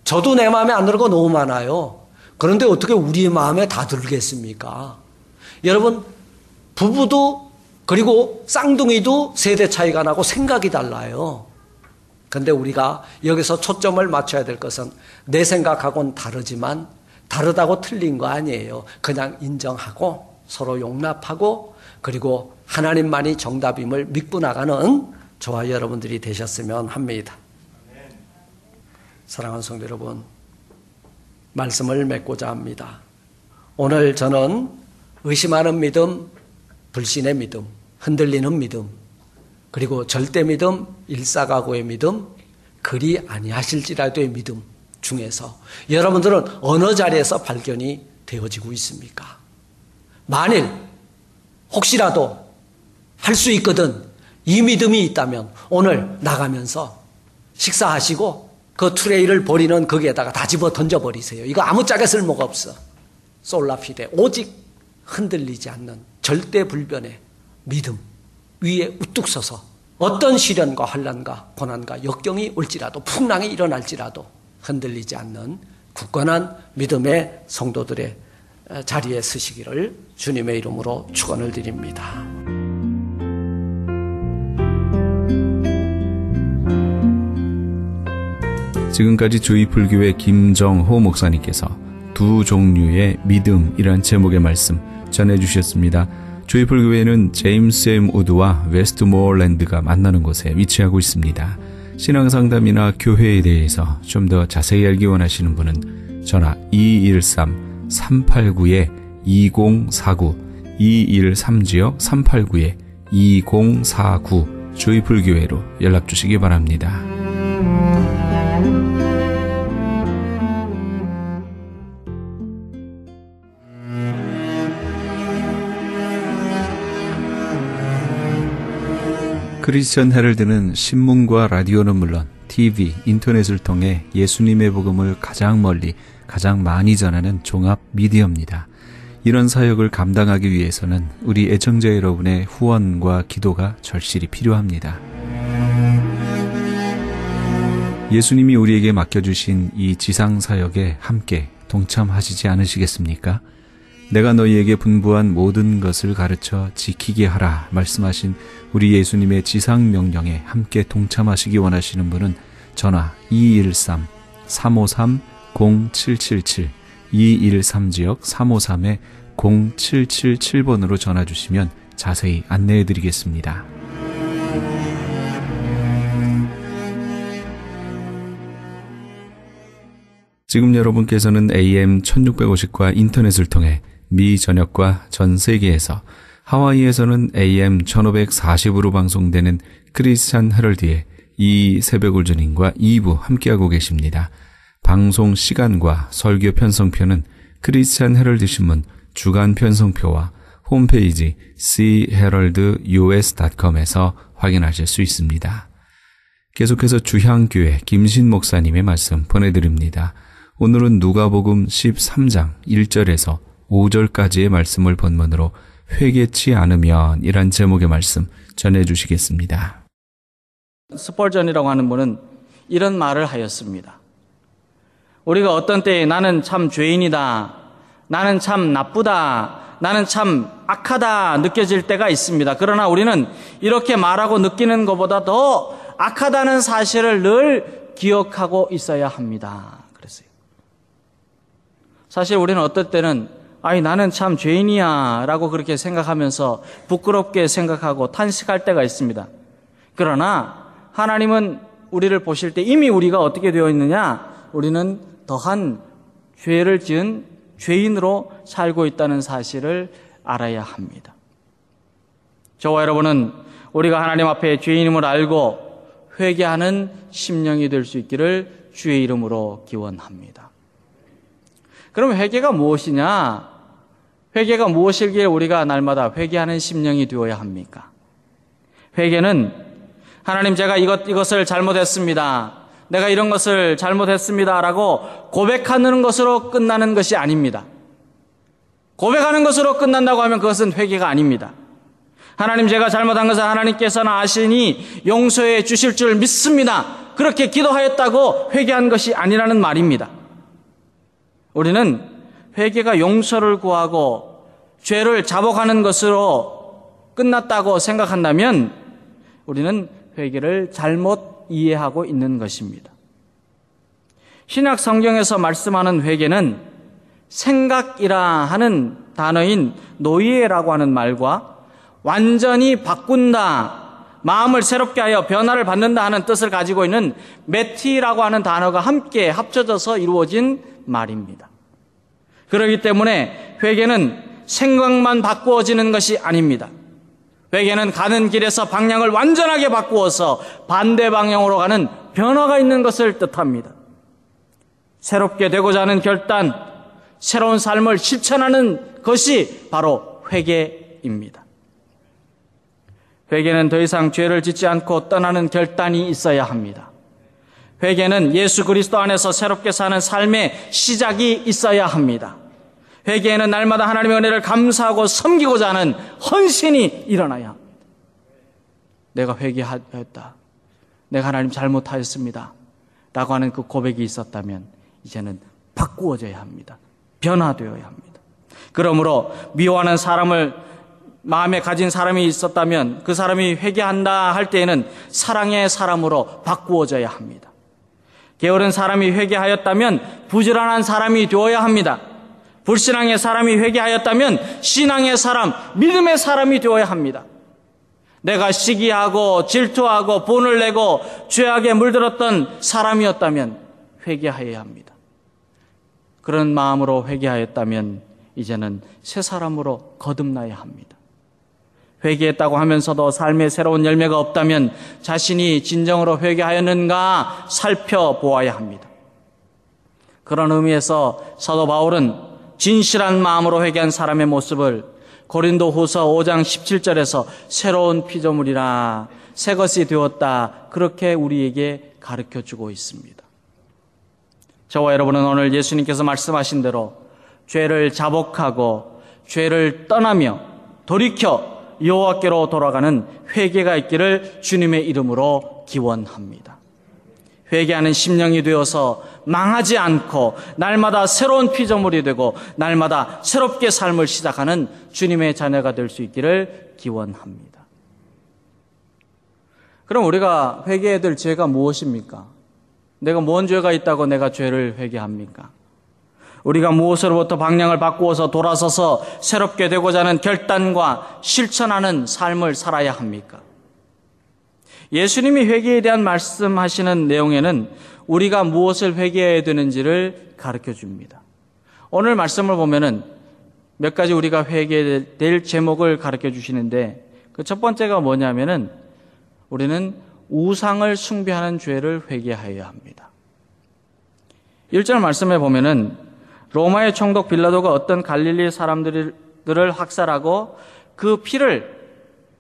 저도 내 마음에 안 드는 거 너무 많아요. 그런데 어떻게 우리 마음에 다 들겠습니까? 여러분, 부부도 그리고 쌍둥이도 세대 차이가 나고 생각이 달라요. 그런데 우리가 여기서 초점을 맞춰야 될 것은 내 생각하고는 다르지만 다르다고 틀린 거 아니에요. 그냥 인정하고 서로 용납하고 그리고 하나님만이 정답임을 믿고 나가는 저와 여러분들이 되셨으면 합니다. 사랑하는 성도 여러분, 말씀을 맺고자 합니다. 오늘 저는 의심하는 믿음, 불신의 믿음, 흔들리는 믿음, 그리고 절대 믿음, 일사각오의 믿음, 그리 아니하실지라도의 믿음 중에서 여러분들은 어느 자리에서 발견이 되어지고 있습니까? 만일 혹시라도 할 수 있거든 이 믿음이 있다면 오늘 나가면서 식사하시고 그 트레이를 버리는 거기에다가 다 집어 던져버리세요. 이거 아무짝에 쓸모가 없어. 솔라피데 오직 흔들리지 않는 절대 불변의 믿음 위에 우뚝 서서 어떤 시련과 환난과 고난과 역경이 올지라도 풍랑이 일어날지라도 흔들리지 않는 굳건한 믿음의 성도들의 자리에 서시기를 주님의 이름으로 축원을 드립니다. 지금까지 조이풀교회 김정호 목사님께서 두 종류의 믿음이란 제목의 말씀 전해주셨습니다. 조이풀교회는 제임스 M 우드와 웨스트모어랜드가 만나는 곳에 위치하고 있습니다. 신앙상담이나 교회에 대해서 좀 더 자세히 알기 원하시는 분은 전화 213-389-2049 213-389-2049 조이풀교회로 연락주시기 바랍니다. 크리스천 헤럴드는 신문과 라디오는 물론 TV, 인터넷을 통해 예수님의 복음을 가장 멀리, 가장 많이 전하는 종합 미디어입니다. 이런 사역을 감당하기 위해서는 우리 애청자 여러분의 후원과 기도가 절실히 필요합니다. 예수님이 우리에게 맡겨주신 이 지상 사역에 함께 동참하시지 않으시겠습니까? 내가 너희에게 분부한 모든 것을 가르쳐 지키게 하라 말씀하신 우리 예수님의 지상 명령에 함께 동참하시기 원하시는 분은 전화 213-353-0777 213지역 353-0777번으로 전화 주시면 자세히 안내해 드리겠습니다. 지금 여러분께서는 AM 1650과 인터넷을 통해 미 전역과 전 세계에서 하와이에서는 AM 1540으로 방송되는 크리스찬 헤럴드의 이 새벽 울전인과 2부 함께하고 계십니다. 방송 시간과 설교 편성표는 크리스찬 헤럴드 신문 주간 편성표와 홈페이지 cheheraldus.com에서 확인하실 수 있습니다. 계속해서 주향교회 김신 목사님의 말씀 보내드립니다. 오늘은 누가복음 13장 1절에서 5절까지의 말씀을 본문으로 회개치 않으면 이란 제목의 말씀 전해주시겠습니다. 스펄전이라고 하는 분은 이런 말을 하였습니다. 우리가 어떤 때에 나는 참 죄인이다, 나는 참 나쁘다, 나는 참 악하다 느껴질 때가 있습니다. 그러나 우리는 이렇게 말하고 느끼는 것보다 더 악하다는 사실을 늘 기억하고 있어야 합니다. 그랬어요. 사실 우리는 어떨 때는 나는 참 죄인이야 라고 그렇게 생각하면서 부끄럽게 생각하고 탄식할 때가 있습니다. 그러나 하나님은 우리를 보실 때 이미 우리가 어떻게 되어 있느냐? 우리는 더한 죄를 지은 죄인으로 살고 있다는 사실을 알아야 합니다. 저와 여러분은 우리가 하나님 앞에 죄인임을 알고 회개하는 심령이 될 수 있기를 주의 이름으로 기원합니다. 그럼 회개가 무엇이냐? 회개가 무엇이기에 우리가 날마다 회개하는 심령이 되어야 합니까? 회개는 하나님 제가 이것을 잘못했습니다. 내가 이런 것을 잘못했습니다 라고 고백하는 것으로 끝나는 것이 아닙니다. 고백하는 것으로 끝난다고 하면 그것은 회개가 아닙니다. 하나님 제가 잘못한 것을 하나님께서는 아시니 용서해 주실 줄 믿습니다. 그렇게 기도하였다고 회개한 것이 아니라는 말입니다. 우리는 회개가 용서를 구하고 죄를 자복하는 것으로 끝났다고 생각한다면 우리는 회개를 잘못 이해하고 있는 것입니다. 신약 성경에서 말씀하는 회개는 생각이라 하는 단어인 노이에라고 하는 말과 완전히 바꾼다, 마음을 새롭게 하여 변화를 받는다 하는 뜻을 가지고 있는 메티라고 하는 단어가 함께 합쳐져서 이루어진 말입니다. 그렇기 때문에 회개는 생각만 바꾸어지는 것이 아닙니다. 회개는 가는 길에서 방향을 완전하게 바꾸어서 반대 방향으로 가는 변화가 있는 것을 뜻합니다. 새롭게 되고자 하는 결단, 새로운 삶을 실천하는 것이 바로 회개입니다. 회개는 더 이상 죄를 짓지 않고 떠나는 결단이 있어야 합니다. 회개는 예수 그리스도 안에서 새롭게 사는 삶의 시작이 있어야 합니다. 회개에는 날마다 하나님의 은혜를 감사하고 섬기고자 하는 헌신이 일어나야 합니다. 내가 회개하였다. 내가 하나님 잘못하였습니다. 라고 하는 그 고백이 있었다면 이제는 바꾸어져야 합니다. 변화되어야 합니다. 그러므로 미워하는 사람을 마음에 가진 사람이 있었다면 그 사람이 회개한다 할 때에는 사랑의 사람으로 바꾸어져야 합니다. 게으른 사람이 회개하였다면 부지런한 사람이 되어야 합니다. 불신앙의 사람이 회개하였다면 신앙의 사람, 믿음의 사람이 되어야 합니다. 내가 시기하고 질투하고 분을 내고 죄악에 물들었던 사람이었다면 회개하여야 합니다. 그런 마음으로 회개하였다면 이제는 새 사람으로 거듭나야 합니다. 회개했다고 하면서도 삶에 새로운 열매가 없다면 자신이 진정으로 회개하였는가 살펴보아야 합니다. 그런 의미에서 사도 바울은 진실한 마음으로 회개한 사람의 모습을 고린도후서 5장 17절에서 새로운 피조물이라 새 것이 되었다, 그렇게 우리에게 가르쳐주고 있습니다. 저와 여러분은 오늘 예수님께서 말씀하신 대로 죄를 자복하고 죄를 떠나며 돌이켜 여호와께로 돌아가는 회개가 있기를 주님의 이름으로 기원합니다. 회개하는 심령이 되어서 망하지 않고 날마다 새로운 피조물이 되고 날마다 새롭게 삶을 시작하는 주님의 자녀가 될 수 있기를 기원합니다. 그럼 우리가 회개해야 될 죄가 무엇입니까? 내가 뭔 죄가 있다고 내가 죄를 회개합니까? 우리가 무엇으로부터 방향을 바꾸어서 돌아서서 새롭게 되고자 하는 결단과 실천하는 삶을 살아야 합니까? 예수님이 회개에 대한 말씀하시는 내용에는 우리가 무엇을 회개해야 되는지를 가르쳐 줍니다. 오늘 말씀을 보면은 몇 가지 우리가 회개해야 될 제목을 가르쳐 주시는데 그 첫 번째가 뭐냐면은 우리는 우상을 숭배하는 죄를 회개하여야 합니다. 1절 말씀에 보면은 로마의 총독 빌라도가 어떤 갈릴리 사람들을 학살하고 그 피를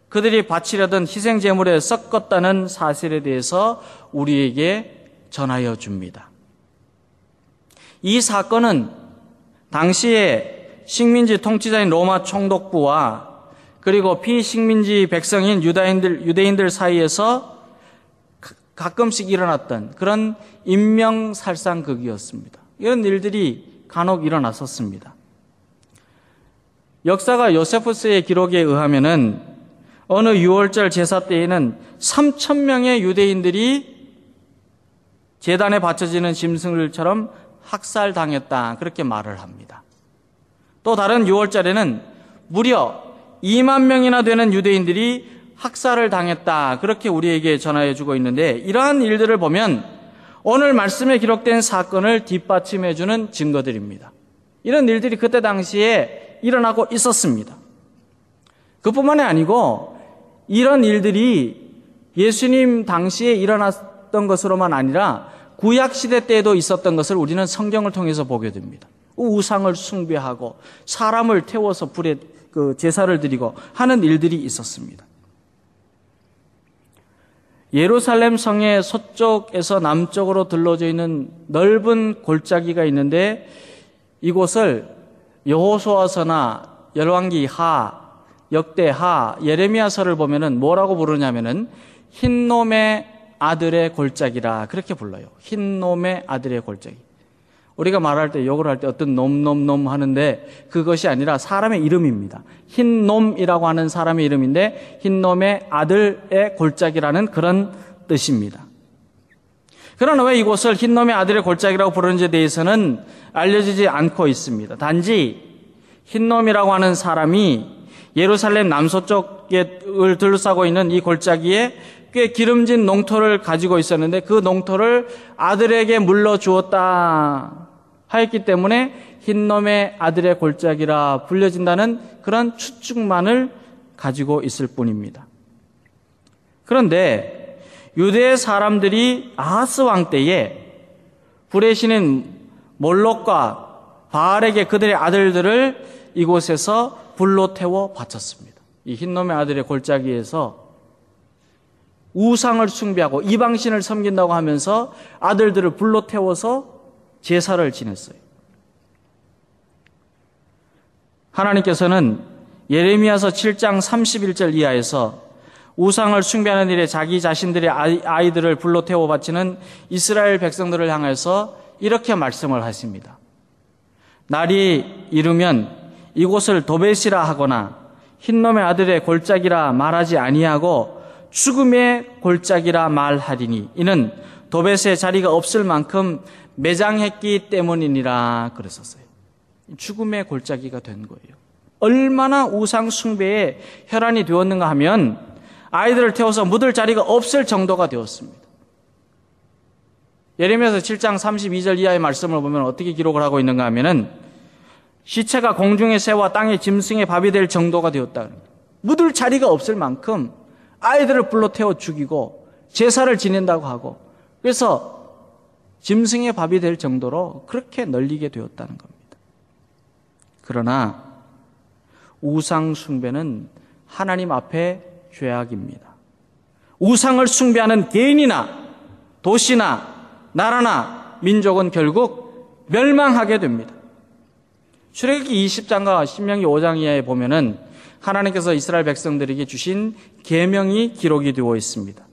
그들이 바치려던 희생 제물에 섞었다는 사실에 대해서 우리에게 전하여 줍니다. 이 사건은 당시에 식민지 통치자인 로마 총독부와 그리고 비식민지 백성인 유대인들 사이에서 가끔씩 일어났던 그런 인명살상극이었습니다. 이런 일들이 간혹 일어났었습니다. 역사가 요세푸스의 기록에 의하면은 어느 6월절 제사 때에는 3,000명의 유대인들이 제단에 바쳐지는 짐승들처럼 학살당했다. 그렇게 말을 합니다. 또 다른 6월절에는 무려 2만 명이나 되는 유대인들이 학살을 당했다. 그렇게 우리에게 전하여 주고 있는데 이러한 일들을 보면 오늘 말씀에 기록된 사건을 뒷받침해 주는 증거들입니다. 이런 일들이 그때 당시에 일어나고 있었습니다. 그뿐만이 아니고 이런 일들이 예수님 당시에 일어났던 것으로만 아니라 구약시대 때에도 있었던 것을 우리는 성경을 통해서 보게 됩니다. 우상을 숭배하고 사람을 태워서 불에 제사를 드리고 하는 일들이 있었습니다. 예루살렘 성의 서쪽에서 남쪽으로 들러져 있는 넓은 골짜기가 있는데 이곳을 여호수아서나 열왕기하, 역대하, 예레미야서를 보면은 뭐라고 부르냐면은 흰놈의 아들의 골짜기라 그렇게 불러요. 흰놈의 아들의 골짜기. 우리가 말할 때 욕을 할 때 어떤 놈 하는데 그것이 아니라 사람의 이름입니다. 흰놈이라고 하는 사람의 이름인데 흰놈의 아들의 골짜기라는 그런 뜻입니다. 그러나 왜 이곳을 흰놈의 아들의 골짜기라고 부르는지에 대해서는 알려지지 않고 있습니다. 단지 흰놈이라고 하는 사람이 예루살렘 남서쪽을 둘러싸고 있는 이 골짜기에 꽤 기름진 농토를 가지고 있었는데 그 농토를 아들에게 물려주었다 하였기 때문에 흰놈의 아들의 골짜기라 불려진다는 그런 추측만을 가지고 있을 뿐입니다. 그런데 유대 사람들이 아하스 왕 때에 불의 신인 몰록과 바알에게 그들의 아들들을 이곳에서 불로 태워 바쳤습니다. 이 흰놈의 아들의 골짜기에서 우상을 숭배하고 이방신을 섬긴다고 하면서 아들들을 불로 태워서 제사를 지냈어요. 하나님께서는 예레미야서 7장 31절 이하에서 우상을 숭배하는 일에 자기 자신들의 아이들을 불로 태워 바치는 이스라엘 백성들을 향해서 이렇게 말씀을 하십니다. 날이 이르면 이곳을 도벳이라 하거나 흰놈의 아들의 골짜기라 말하지 아니하고 죽음의 골짜기라 말하리니 이는 도벳의 자리가 없을 만큼 매장했기 때문이니라 그랬었어요. 죽음의 골짜기가 된 거예요. 얼마나 우상 숭배에 혈안이 되었는가 하면 아이들을 태워서 묻을 자리가 없을 정도가 되었습니다. 예레미야서 7장 32절 이하의 말씀을 보면 어떻게 기록을 하고 있는가 하면은 시체가 공중의 새와 땅의 짐승의 밥이 될 정도가 되었다. 묻을 자리가 없을 만큼 아이들을 불러 태워 죽이고 제사를 지낸다고 하고 그래서 짐승의 밥이 될 정도로 그렇게 널리게 되었다는 겁니다. 그러나 우상 숭배는 하나님 앞에 죄악입니다. 우상을 숭배하는 개인이나 도시나 나라나 민족은 결국 멸망하게 됩니다. 출애굽기 20장과 신명기 5장 이하에 보면은 하나님께서 이스라엘 백성들에게 주신 계명이 기록이 되어 있습니다.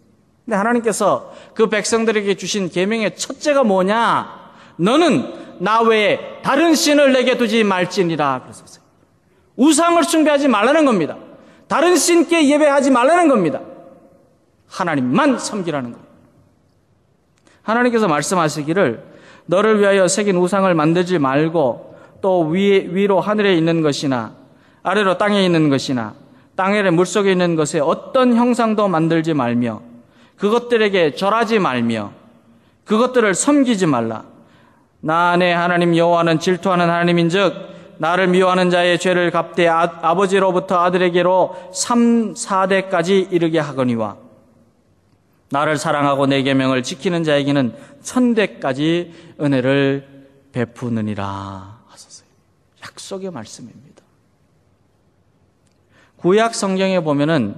근데 하나님께서 그 백성들에게 주신 계명의 첫째가 뭐냐? 너는 나 외에 다른 신을 내게 두지 말지니라 그랬었어요. 우상을 숭배하지 말라는 겁니다. 다른 신께 예배하지 말라는 겁니다. 하나님만 섬기라는 거예요. 하나님께서 말씀하시기를 너를 위하여 새긴 우상을 만들지 말고 또 위로 하늘에 있는 것이나 아래로 땅에 있는 것이나 땅 아래 물속에 있는 것에 어떤 형상도 만들지 말며 그것들에게 절하지 말며 그것들을 섬기지 말라. 나 내 하나님 여호와는 질투하는 하나님인즉 나를 미워하는 자의 죄를 갚되 아버지로부터 아들에게로 3, 4대까지 이르게 하거니와 나를 사랑하고 내 계명을 지키는 자에게는 1000대까지 은혜를 베푸느니라 하셨어요. 약속의 말씀입니다. 구약 성경에 보면은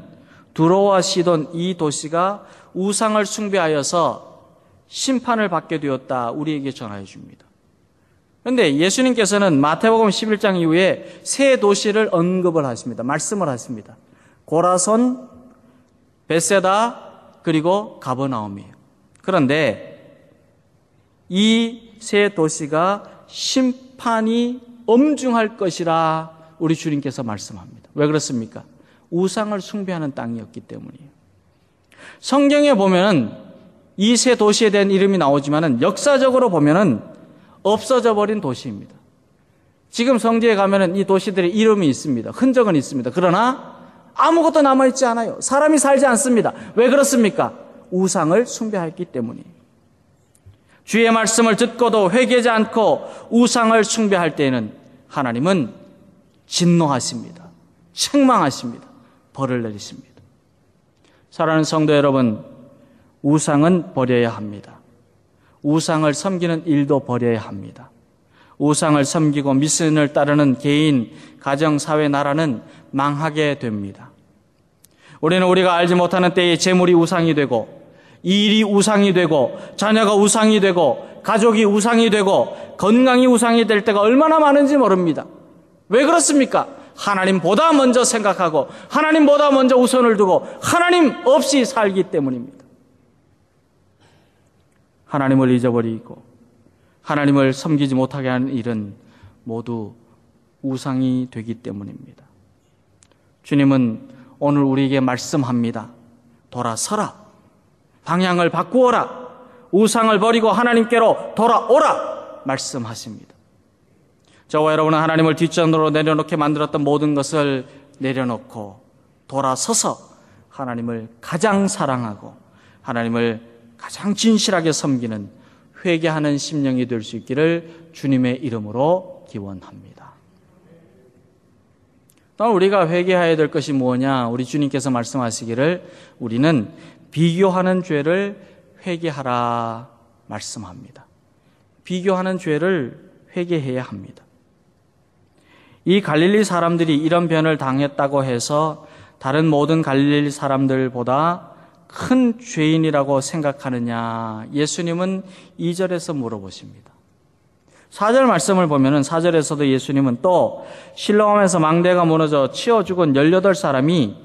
두로와 시돈 이 도시가 우상을 숭배하여서 심판을 받게 되었다 우리에게 전하여 줍니다. 그런데 예수님께서는 마태복음 11장 이후에 세 도시를 언급을 하십니다. 말씀을 하십니다. 고라손, 벳세다 그리고 가버나움이에요. 그런데 이 세 도시가 심판이 엄중할 것이라 우리 주님께서 말씀합니다. 왜 그렇습니까? 우상을 숭배하는 땅이었기 때문이에요. 성경에 보면은 이 세 도시에 대한 이름이 나오지만은 역사적으로 보면은 없어져 버린 도시입니다. 지금 성지에 가면은 이 도시들의 이름이 있습니다. 흔적은 있습니다. 그러나 아무것도 남아있지 않아요. 사람이 살지 않습니다. 왜 그렇습니까? 우상을 숭배했기 때문이에요. 주의 말씀을 듣고도 회개하지 않고 우상을 숭배할 때에는 하나님은 진노하십니다. 책망하십니다. 벌을 내리십니다. 사랑하는 성도 여러분, 우상은 버려야 합니다. 우상을 섬기는 일도 버려야 합니다. 우상을 섬기고 미신을 따르는 개인, 가정, 사회, 나라는 망하게 됩니다. 우리는 우리가 알지 못하는 때에 재물이 우상이 되고, 일이 우상이 되고, 자녀가 우상이 되고, 가족이 우상이 되고, 건강이 우상이 될 때가 얼마나 많은지 모릅니다. 왜 그렇습니까? 하나님보다 먼저 생각하고 하나님보다 먼저 우선을 두고 하나님 없이 살기 때문입니다. 하나님을 잊어버리고 하나님을 섬기지 못하게 하는 일은 모두 우상이 되기 때문입니다. 주님은 오늘 우리에게 말씀합니다. 돌아서라. 방향을 바꾸어라. 우상을 버리고 하나님께로 돌아오라. 말씀하십니다. 저와 여러분은 하나님을 뒷전으로 내려놓게 만들었던 모든 것을 내려놓고 돌아서서 하나님을 가장 사랑하고 하나님을 가장 진실하게 섬기는 회개하는 심령이 될 수 있기를 주님의 이름으로 기원합니다. 또 우리가 회개해야 될 것이 뭐냐? 우리 주님께서 말씀하시기를 우리는 비교하는 죄를 회개하라 말씀합니다. 비교하는 죄를 회개해야 합니다. 이 갈릴리 사람들이 이런 변을 당했다고 해서 다른 모든 갈릴리 사람들보다 큰 죄인이라고 생각하느냐? 예수님은 2절에서 물어보십니다. 4절 말씀을 보면은 4절에서도 예수님은 또 실로암에서 망대가 무너져 치어 죽은 18사람이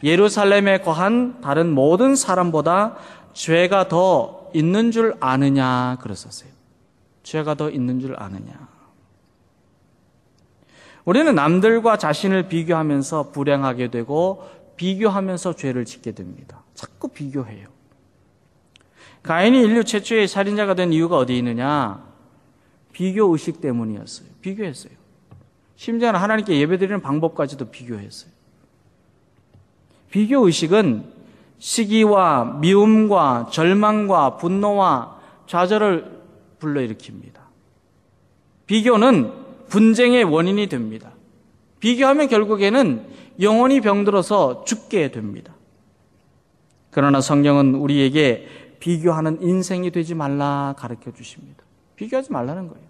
예루살렘에 거한 다른 모든 사람보다 죄가 더 있는 줄 아느냐 그랬었어요. 죄가 더 있는 줄 아느냐. 우리는 남들과 자신을 비교하면서 불행하게 되고 비교하면서 죄를 짓게 됩니다. 자꾸 비교해요. 가인이 인류 최초의 살인자가 된 이유가 어디 있느냐? 비교 의식 때문이었어요. 비교했어요. 심지어는 하나님께 예배드리는 방법까지도 비교했어요. 비교 의식은 시기와 미움과 절망과 분노와 좌절을 불러일으킵니다. 비교는 분쟁의 원인이 됩니다. 비교하면 결국에는 영혼이 병들어서 죽게 됩니다. 그러나 성경은 우리에게 비교하는 인생이 되지 말라 가르쳐 주십니다. 비교하지 말라는 거예요.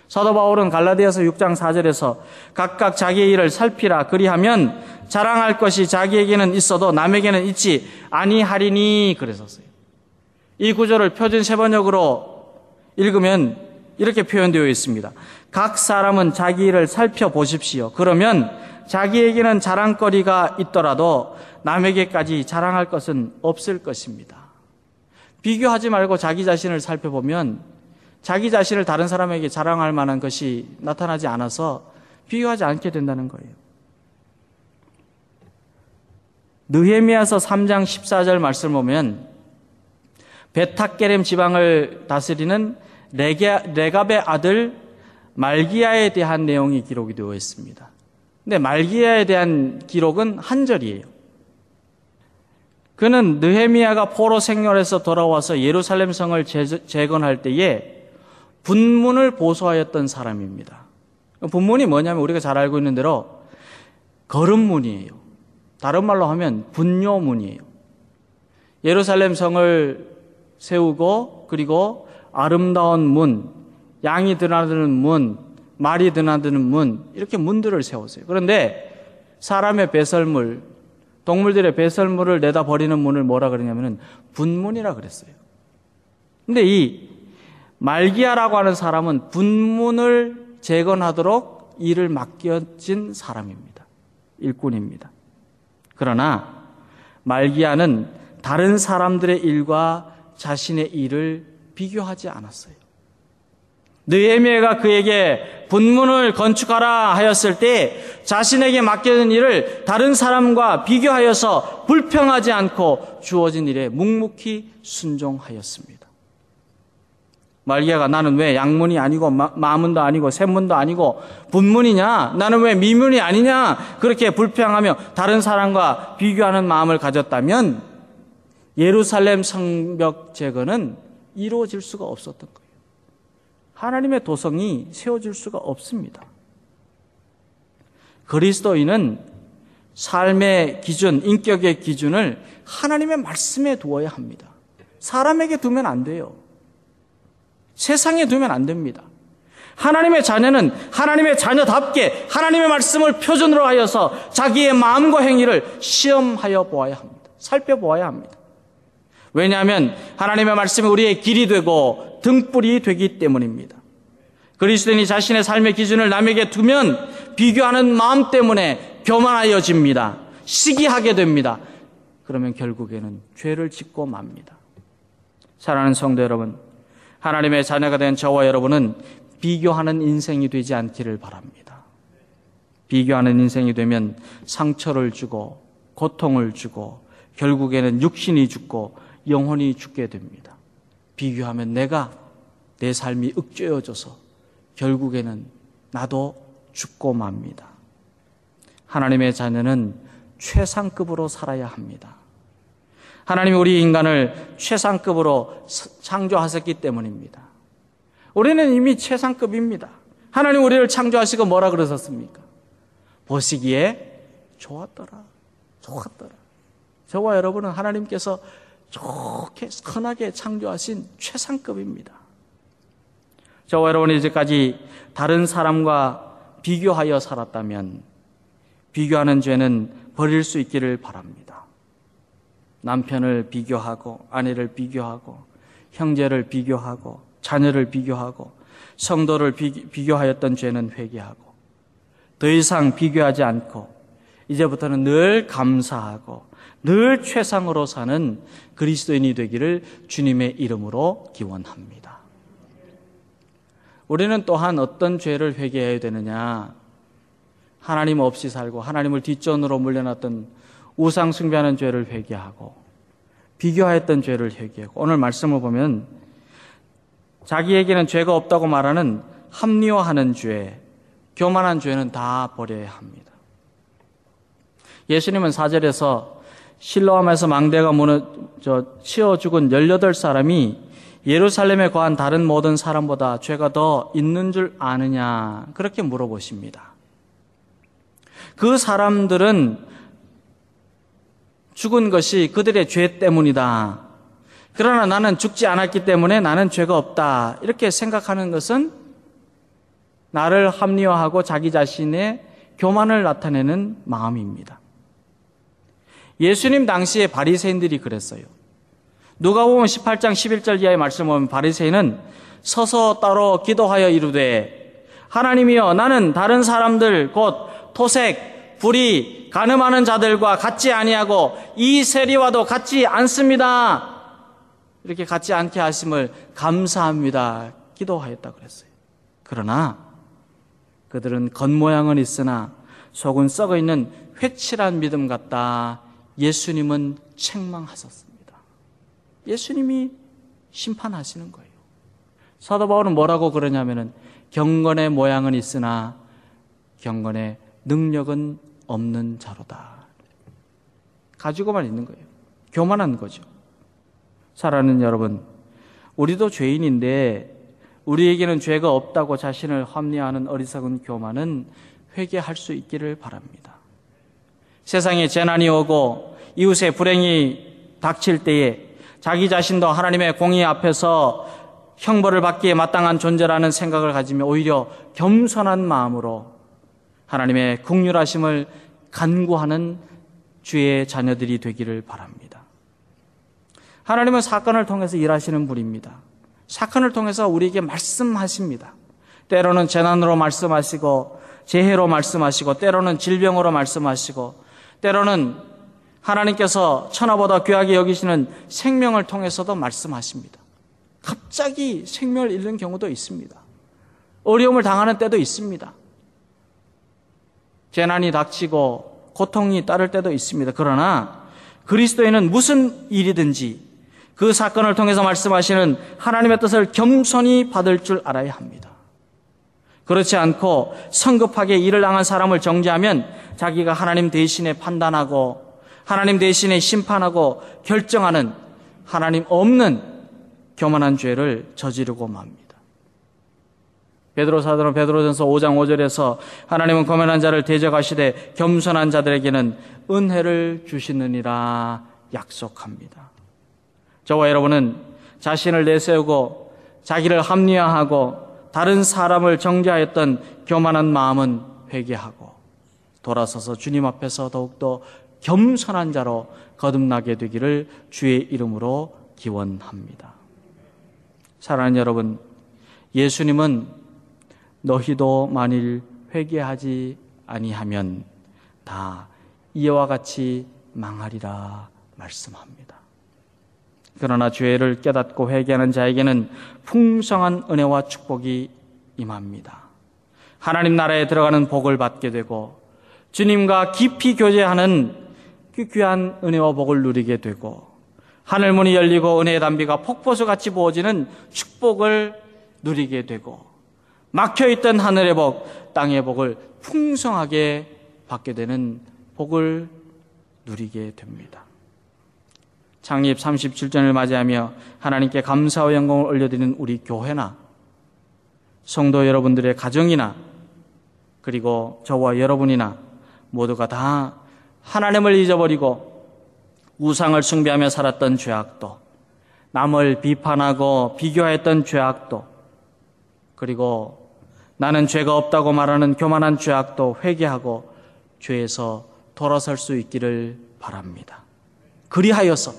사도 바울은 갈라디아서 6장 4절에서 각각 자기의 일을 살피라 그리하면 자랑할 것이 자기에게는 있어도 남에게는 있지 아니하리니 그랬었어요. 이 구절을 표준 세번역으로 읽으면 이렇게 표현되어 있습니다. 각 사람은 자기 일을 살펴보십시오. 그러면 자기에게는 자랑거리가 있더라도 남에게까지 자랑할 것은 없을 것입니다. 비교하지 말고 자기 자신을 살펴보면 자기 자신을 다른 사람에게 자랑할 만한 것이 나타나지 않아서 비교하지 않게 된다는 거예요. 느헤미야서 3장 14절 말씀을 보면 베탁게렘 지방을 다스리는 레갑의 아들 말기야에 대한 내용이 기록이 되어 있습니다. 근데 말기야에 대한 기록은 한 절이에요. 그는 느헤미야가 포로 생활에서 돌아와서 예루살렘 성을 재건할 때에 분문을 보수하였던 사람입니다. 분문이 뭐냐면 우리가 잘 알고 있는 대로 거름문이에요. 다른 말로 하면 분뇨문이에요. 예루살렘 성을 세우고 그리고 아름다운 문, 양이 드나드는 문, 말이 드나드는 문 이렇게 문들을 세웠어요. 그런데 사람의 배설물, 동물들의 배설물을 내다 버리는 문을 뭐라 그러냐면은 분문이라 그랬어요. 근데 이 말기야라고 하는 사람은 분문을 재건하도록 일을 맡겨진 사람입니다. 일꾼입니다. 그러나 말기야는 다른 사람들의 일과 자신의 일을 비교하지 않았어요. 느헤미야가 그에게 분문을 건축하라 하였을 때 자신에게 맡겨진 일을 다른 사람과 비교하여서 불평하지 않고 주어진 일에 묵묵히 순종하였습니다. 말기야가 나는 왜 양문이 아니고 마문도 아니고 셋문도 아니고 분문이냐? 나는 왜 미문이 아니냐? 그렇게 불평하며 다른 사람과 비교하는 마음을 가졌다면 예루살렘 성벽 재건은 이루어질 수가 없었던 거예요. 하나님의 도성이 세워질 수가 없습니다. 그리스도인은 삶의 기준, 인격의 기준을 하나님의 말씀에 두어야 합니다. 사람에게 두면 안 돼요. 세상에 두면 안 됩니다. 하나님의 자녀는 하나님의 자녀답게 하나님의 말씀을 표준으로 하여서 자기의 마음과 행위를 시험하여 보아야 합니다. 살펴보아야 합니다. 왜냐하면 하나님의 말씀이 우리의 길이 되고 등불이 되기 때문입니다. 그리스도인이 자신의 삶의 기준을 남에게 두면 비교하는 마음 때문에 교만하여집니다. 시기하게 됩니다. 그러면 결국에는 죄를 짓고 맙니다. 사랑하는 성도 여러분, 하나님의 자녀가 된 저와 여러분은 비교하는 인생이 되지 않기를 바랍니다. 비교하는 인생이 되면 상처를 주고 고통을 주고 결국에는 육신이 죽고 영혼이 죽게 됩니다. 비교하면 내 삶이 윽죄어져서 결국에는 나도 죽고 맙니다. 하나님의 자녀는 최상급으로 살아야 합니다. 하나님이 우리 인간을 최상급으로 창조하셨기 때문입니다. 우리는 이미 최상급입니다. 하나님 우리를 창조하시고 뭐라 그러셨습니까? 보시기에 좋았더라. 저와 여러분은 하나님께서 좋게 선하게 창조하신 최상급입니다. 저와 여러분이 이제까지 다른 사람과 비교하여 살았다면 비교하는 죄는 버릴 수 있기를 바랍니다. 남편을 비교하고 아내를 비교하고 형제를 비교하고 자녀를 비교하고 성도를 비교하였던 죄는 회개하고 더 이상 비교하지 않고 이제부터는 늘 감사하고 늘 최상으로 사는 그리스도인이 되기를 주님의 이름으로 기원합니다. 우리는 또한 어떤 죄를 회개해야 되느냐? 하나님 없이 살고 하나님을 뒷전으로 물려놨던 우상 숭배하는 죄를 회개하고 비교하였던 죄를 회개하고 오늘 말씀을 보면 자기에게는 죄가 없다고 말하는 합리화하는 죄, 교만한 죄는 다 버려야 합니다. 예수님은 4절에서 실로암에서 망대가 치어 죽은 18사람이 예루살렘에 거한 다른 모든 사람보다 죄가 더 있는 줄 아느냐 그렇게 물어보십니다. 그 사람들은 죽은 것이 그들의 죄 때문이다. 그러나 나는 죽지 않았기 때문에 나는 죄가 없다. 이렇게 생각하는 것은 나를 합리화하고 자기 자신의 교만을 나타내는 마음입니다. 예수님 당시에 바리새인들이 그랬어요. 누가복음 18장 11절 이하의 말씀을 보면 바리새인은 서서 따로 기도하여 이르되 하나님이여 나는 다른 사람들 곧 토색, 불의, 간음하는 자들과 같지 아니하고 이 세리와도 같지 않습니다. 이렇게 같지 않게 하심을 감사합니다. 기도하였다 그랬어요. 그러나 그들은 겉모양은 있으나 속은 썩어 있는 회칠한 믿음 같다. 예수님은 책망하셨습니다. 예수님이 심판하시는 거예요. 사도 바울은 뭐라고 그러냐면은 경건의 모양은 있으나 경건의 능력은 없는 자로다. 가지고만 있는 거예요. 교만한 거죠. 사랑하는 여러분, 우리도 죄인인데 우리에게는 죄가 없다고 자신을 합리화하는 어리석은 교만은 회개할 수 있기를 바랍니다. 세상에 재난이 오고 이웃의 불행이 닥칠 때에 자기 자신도 하나님의 공의 앞에서 형벌을 받기에 마땅한 존재라는 생각을 가지며 오히려 겸손한 마음으로 하나님의 긍휼하심을 간구하는 주의 자녀들이 되기를 바랍니다. 하나님은 사건을 통해서 일하시는 분입니다. 사건을 통해서 우리에게 말씀하십니다. 때로는 재난으로 말씀하시고 재해로 말씀하시고 때로는 질병으로 말씀하시고 때로는 하나님께서 천하보다 귀하게 여기시는 생명을 통해서도 말씀하십니다. 갑자기 생명을 잃는 경우도 있습니다. 어려움을 당하는 때도 있습니다. 재난이 닥치고 고통이 따를 때도 있습니다. 그러나 그리스도인은 무슨 일이든지 그 사건을 통해서 말씀하시는 하나님의 뜻을 겸손히 받을 줄 알아야 합니다. 그렇지 않고 성급하게 일을 당한 사람을 정죄하면 자기가 하나님 대신에 판단하고 하나님 대신에 심판하고 결정하는 하나님 없는 교만한 죄를 저지르고 맙니다. 베드로 사도는 베드로전서 5장 5절에서 하나님은 교만한 자를 대적하시되 겸손한 자들에게는 은혜를 주시느니라 약속합니다. 저와 여러분은 자신을 내세우고 자기를 합리화하고 다른 사람을 정죄하였던 교만한 마음은 회개하고 돌아서서 주님 앞에서 더욱더 겸손한 자로 거듭나게 되기를 주의 이름으로 기원합니다. 사랑하는 여러분, 예수님은 너희도 만일 회개하지 아니하면 다 이와 같이 망하리라 말씀합니다. 그러나 죄를 깨닫고 회개하는 자에게는 풍성한 은혜와 축복이 임합니다. 하나님 나라에 들어가는 복을 받게 되고 주님과 깊이 교제하는 그 귀한 은혜와 복을 누리게 되고 하늘문이 열리고 은혜의 담비가 폭포수같이 부어지는 축복을 누리게 되고 막혀있던 하늘의 복, 땅의 복을 풍성하게 받게 되는 복을 누리게 됩니다. 창립 37주년을 맞이하며 하나님께 감사와 영광을 올려드리는 우리 교회나 성도 여러분들의 가정이나 그리고 저와 여러분이나 모두가 다 하나님을 잊어버리고 우상을 숭배하며 살았던 죄악도, 남을 비판하고 비교했던 죄악도, 그리고 나는 죄가 없다고 말하는 교만한 죄악도 회개하고 죄에서 돌아설 수 있기를 바랍니다. 그리하여서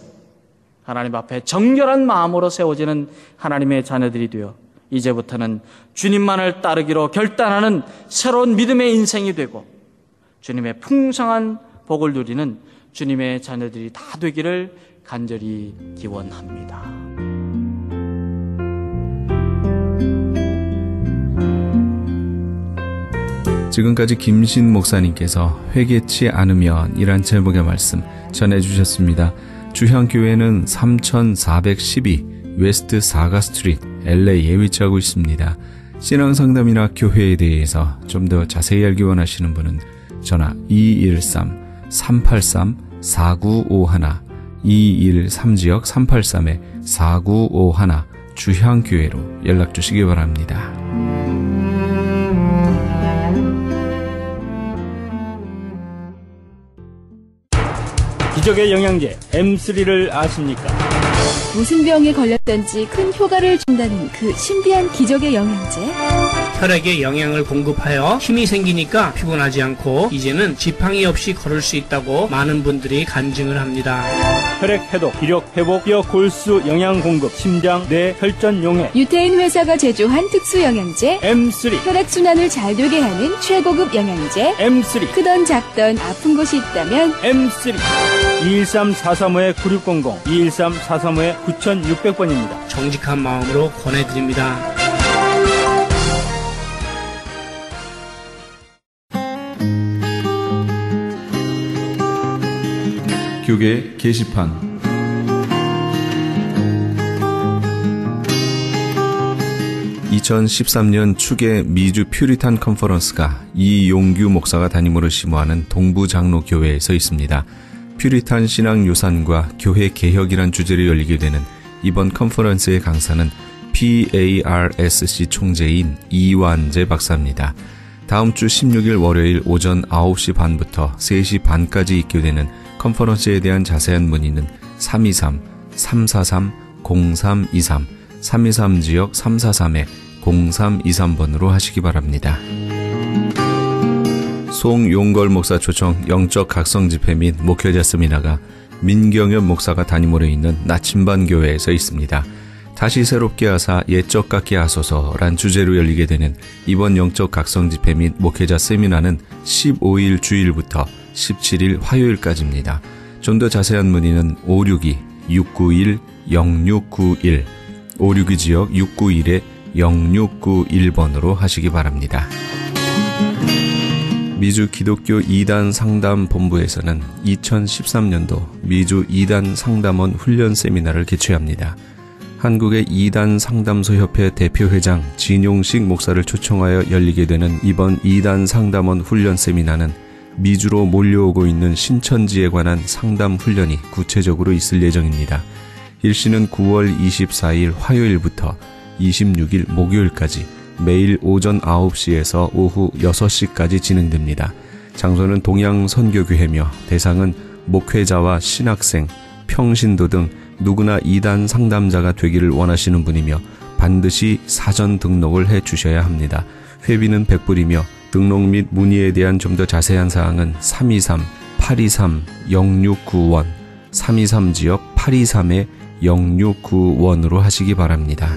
하나님 앞에 정결한 마음으로 세워지는 하나님의 자녀들이 되어 이제부터는 주님만을 따르기로 결단하는 새로운 믿음의 인생이 되고 주님의 풍성한 복을 누리는 주님의 자녀들이 다 되기를 간절히 기원합니다. 지금까지 김신 목사님께서 회개치 않으면 이란 제목의 말씀 전해주셨습니다. 주향교회는 3412 웨스트 사가 스트리트 LA에 위치하고 있습니다. 신앙상담이나 교회에 대해서 좀 더 자세히 알기 원하시는 분은 전화 213-383-4951 213지역 383-4951 주향교회로 연락 주시기 바랍니다. 기적의 영양제 M3를 아십니까? 무슨 병에 걸렸던지 큰 효과를 준다는 그 신비한 기적의 영양제. 혈액에 영양을 공급하여 힘이 생기니까 피곤하지 않고 이제는 지팡이 없이 걸을 수 있다고 많은 분들이 간증을 합니다. 혈액 해독, 기력 회복, 뼈 골수 영양 공급, 심장, 뇌, 혈전 용해. 유태인 회사가 제조한 특수 영양제 M3. 혈액 순환을 잘 되게 하는 최고급 영양제 M3. 크던 작던 아픈 곳이 있다면 M3. 213-435-9600, 213-435-9600번입니다. 정직한 마음으로 권해드립니다. 교계 게시판. (2013년) 축의 미주 퓨리탄 컨퍼런스가 이용규 목사가 담임으로 심호하는 동부장로교회에서 있습니다. 퓨리탄 신앙 유산과 교회 개혁이란 주제로 열리게 되는 이번 컨퍼런스의 강사는 PARSC 총재인 이완재 박사입니다. 다음 주 16일 월요일 오전 9시 반부터 3시 반까지 있게 되는 컨퍼런스에 대한 자세한 문의는 323-343-0323 323지역 343-0323번으로 하시기 바랍니다. 송용걸 목사 초청 영적 각성 집회 및 목회자 세미나가 민경엽 목사가 담임으로 있는 나침반 교회에서 있습니다. 다시 새롭게 하사 옛적 같게 하소서란 주제로 열리게 되는 이번 영적 각성 집회 및 목회자 세미나는 15일 주일부터 17일 화요일까지입니다. 좀 더 자세한 문의는 562-691-0691 562지역 691-0691번으로 하시기 바랍니다. 미주 기독교 2단 상담 본부에서는 2013년도 미주 2단 상담원 훈련 세미나를 개최합니다. 한국의 2단 상담소 협회 대표회장 진용식 목사를 초청하여 열리게 되는 이번 2단 상담원 훈련 세미나는 미주로 몰려오고 있는 신천지에 관한 상담 훈련이 구체적으로 있을 예정입니다. 일시는 9월 24일 화요일부터 26일 목요일까지 매일 오전 9시에서 오후 6시까지 진행됩니다. 장소는 동양선교교회며 대상은 목회자와 신학생, 평신도 등 누구나 2단 상담자가 되기를 원하시는 분이며 반드시 사전 등록을 해 주셔야 합니다. 회비는 100불이며 등록 및 문의에 대한 좀 더 자세한 사항은 323-823-0691, 323지역 823-0691으로 하시기 바랍니다.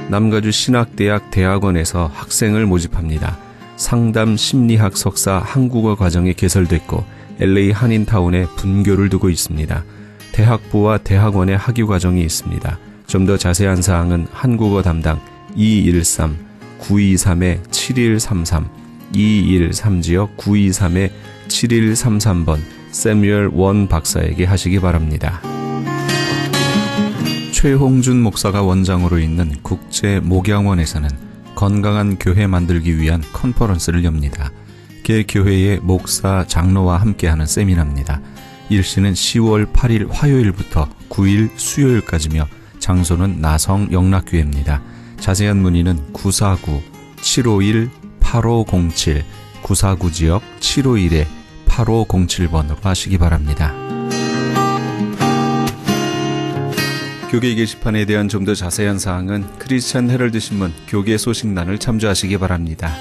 남가주 신학대학 대학원에서 학생을 모집합니다. 상담 심리학 석사 한국어 과정이 개설됐고 LA 한인타운에 분교를 두고 있습니다. 대학부와 대학원의 학위 과정이 있습니다. 좀 더 자세한 사항은 한국어 담당 213-923-7133, 213지역 923-7133번 세뮤얼 원 박사에게 하시기 바랍니다. 최홍준 목사가 원장으로 있는 국제목양원에서는 건강한 교회 만들기 위한 컨퍼런스를 엽니다. 개 교회의 목사, 장로와 함께하는 세미나입니다. 일시는 10월 8일 화요일부터 9일 수요일까지며 장소는 나성 영락교회입니다. 자세한 문의는 949-751-8507, 949지역 751-8507번으로 하시기 바랍니다. 교계 게시판에 대한 좀 더 자세한 사항은 크리스찬 헤럴드 신문 교계 소식란을 참조하시기 바랍니다.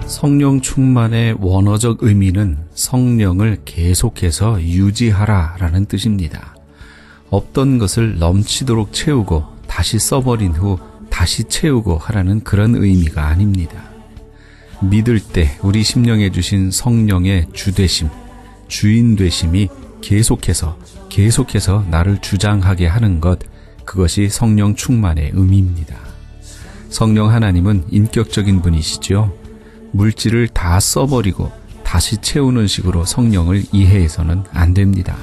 성령 충만의 원어적 의미는 성령을 계속해서 유지하라 라는 뜻입니다. 없던 것을 넘치도록 채우고 다시 써버린 후 다시 채우고 하라는 그런 의미가 아닙니다. 믿을 때 우리 심령에 주신 성령의 주되심, 주인되심이 계속해서 나를 주장하게 하는 것, 그것이 성령 충만의 의미입니다. 성령 하나님은 인격적인 분이시죠. 물질을 다 써버리고 다시 채우는 식으로 성령을 이해해서는 안 됩니다.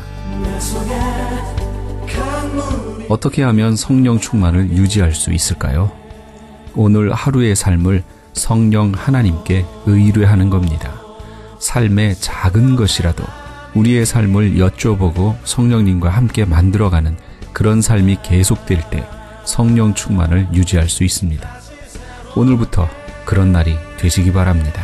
어떻게 하면 성령 충만을 유지할 수 있을까요? 오늘 하루의 삶을 성령 하나님께 의뢰하는 겁니다. 삶의 작은 것이라도 우리의 삶을 여쭤보고 성령님과 함께 만들어가는 그런 삶이 계속될 때 성령 충만을 유지할 수 있습니다. 오늘부터 그런 날이 되시기 바랍니다.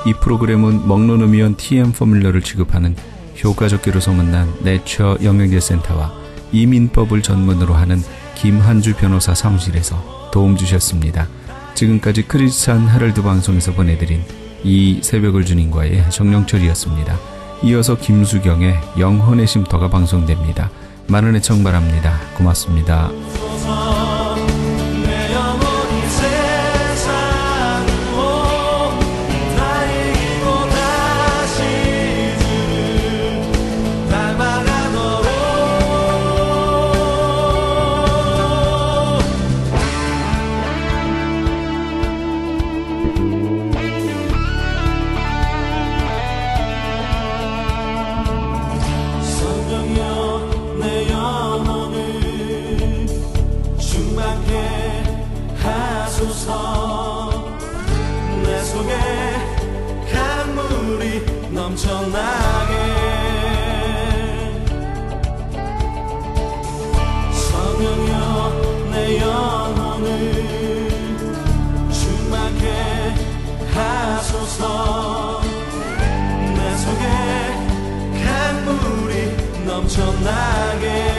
이 프로그램은 먹노노미온 TM 포뮬러를 취급하는 효과적기로 소문난 내처 영양제센터와 이민법을 전문으로 하는 김한주 변호사 사무실에서 도움 주셨습니다. 지금까지 크리스찬 헤럴드 방송에서 보내드린 이 새벽을 주님과의 정령철이었습니다. 이어서 김수경의 영혼의 쉼터가 방송됩니다. 많은 애청 바랍니다. 고맙습니다. 넘쳐나게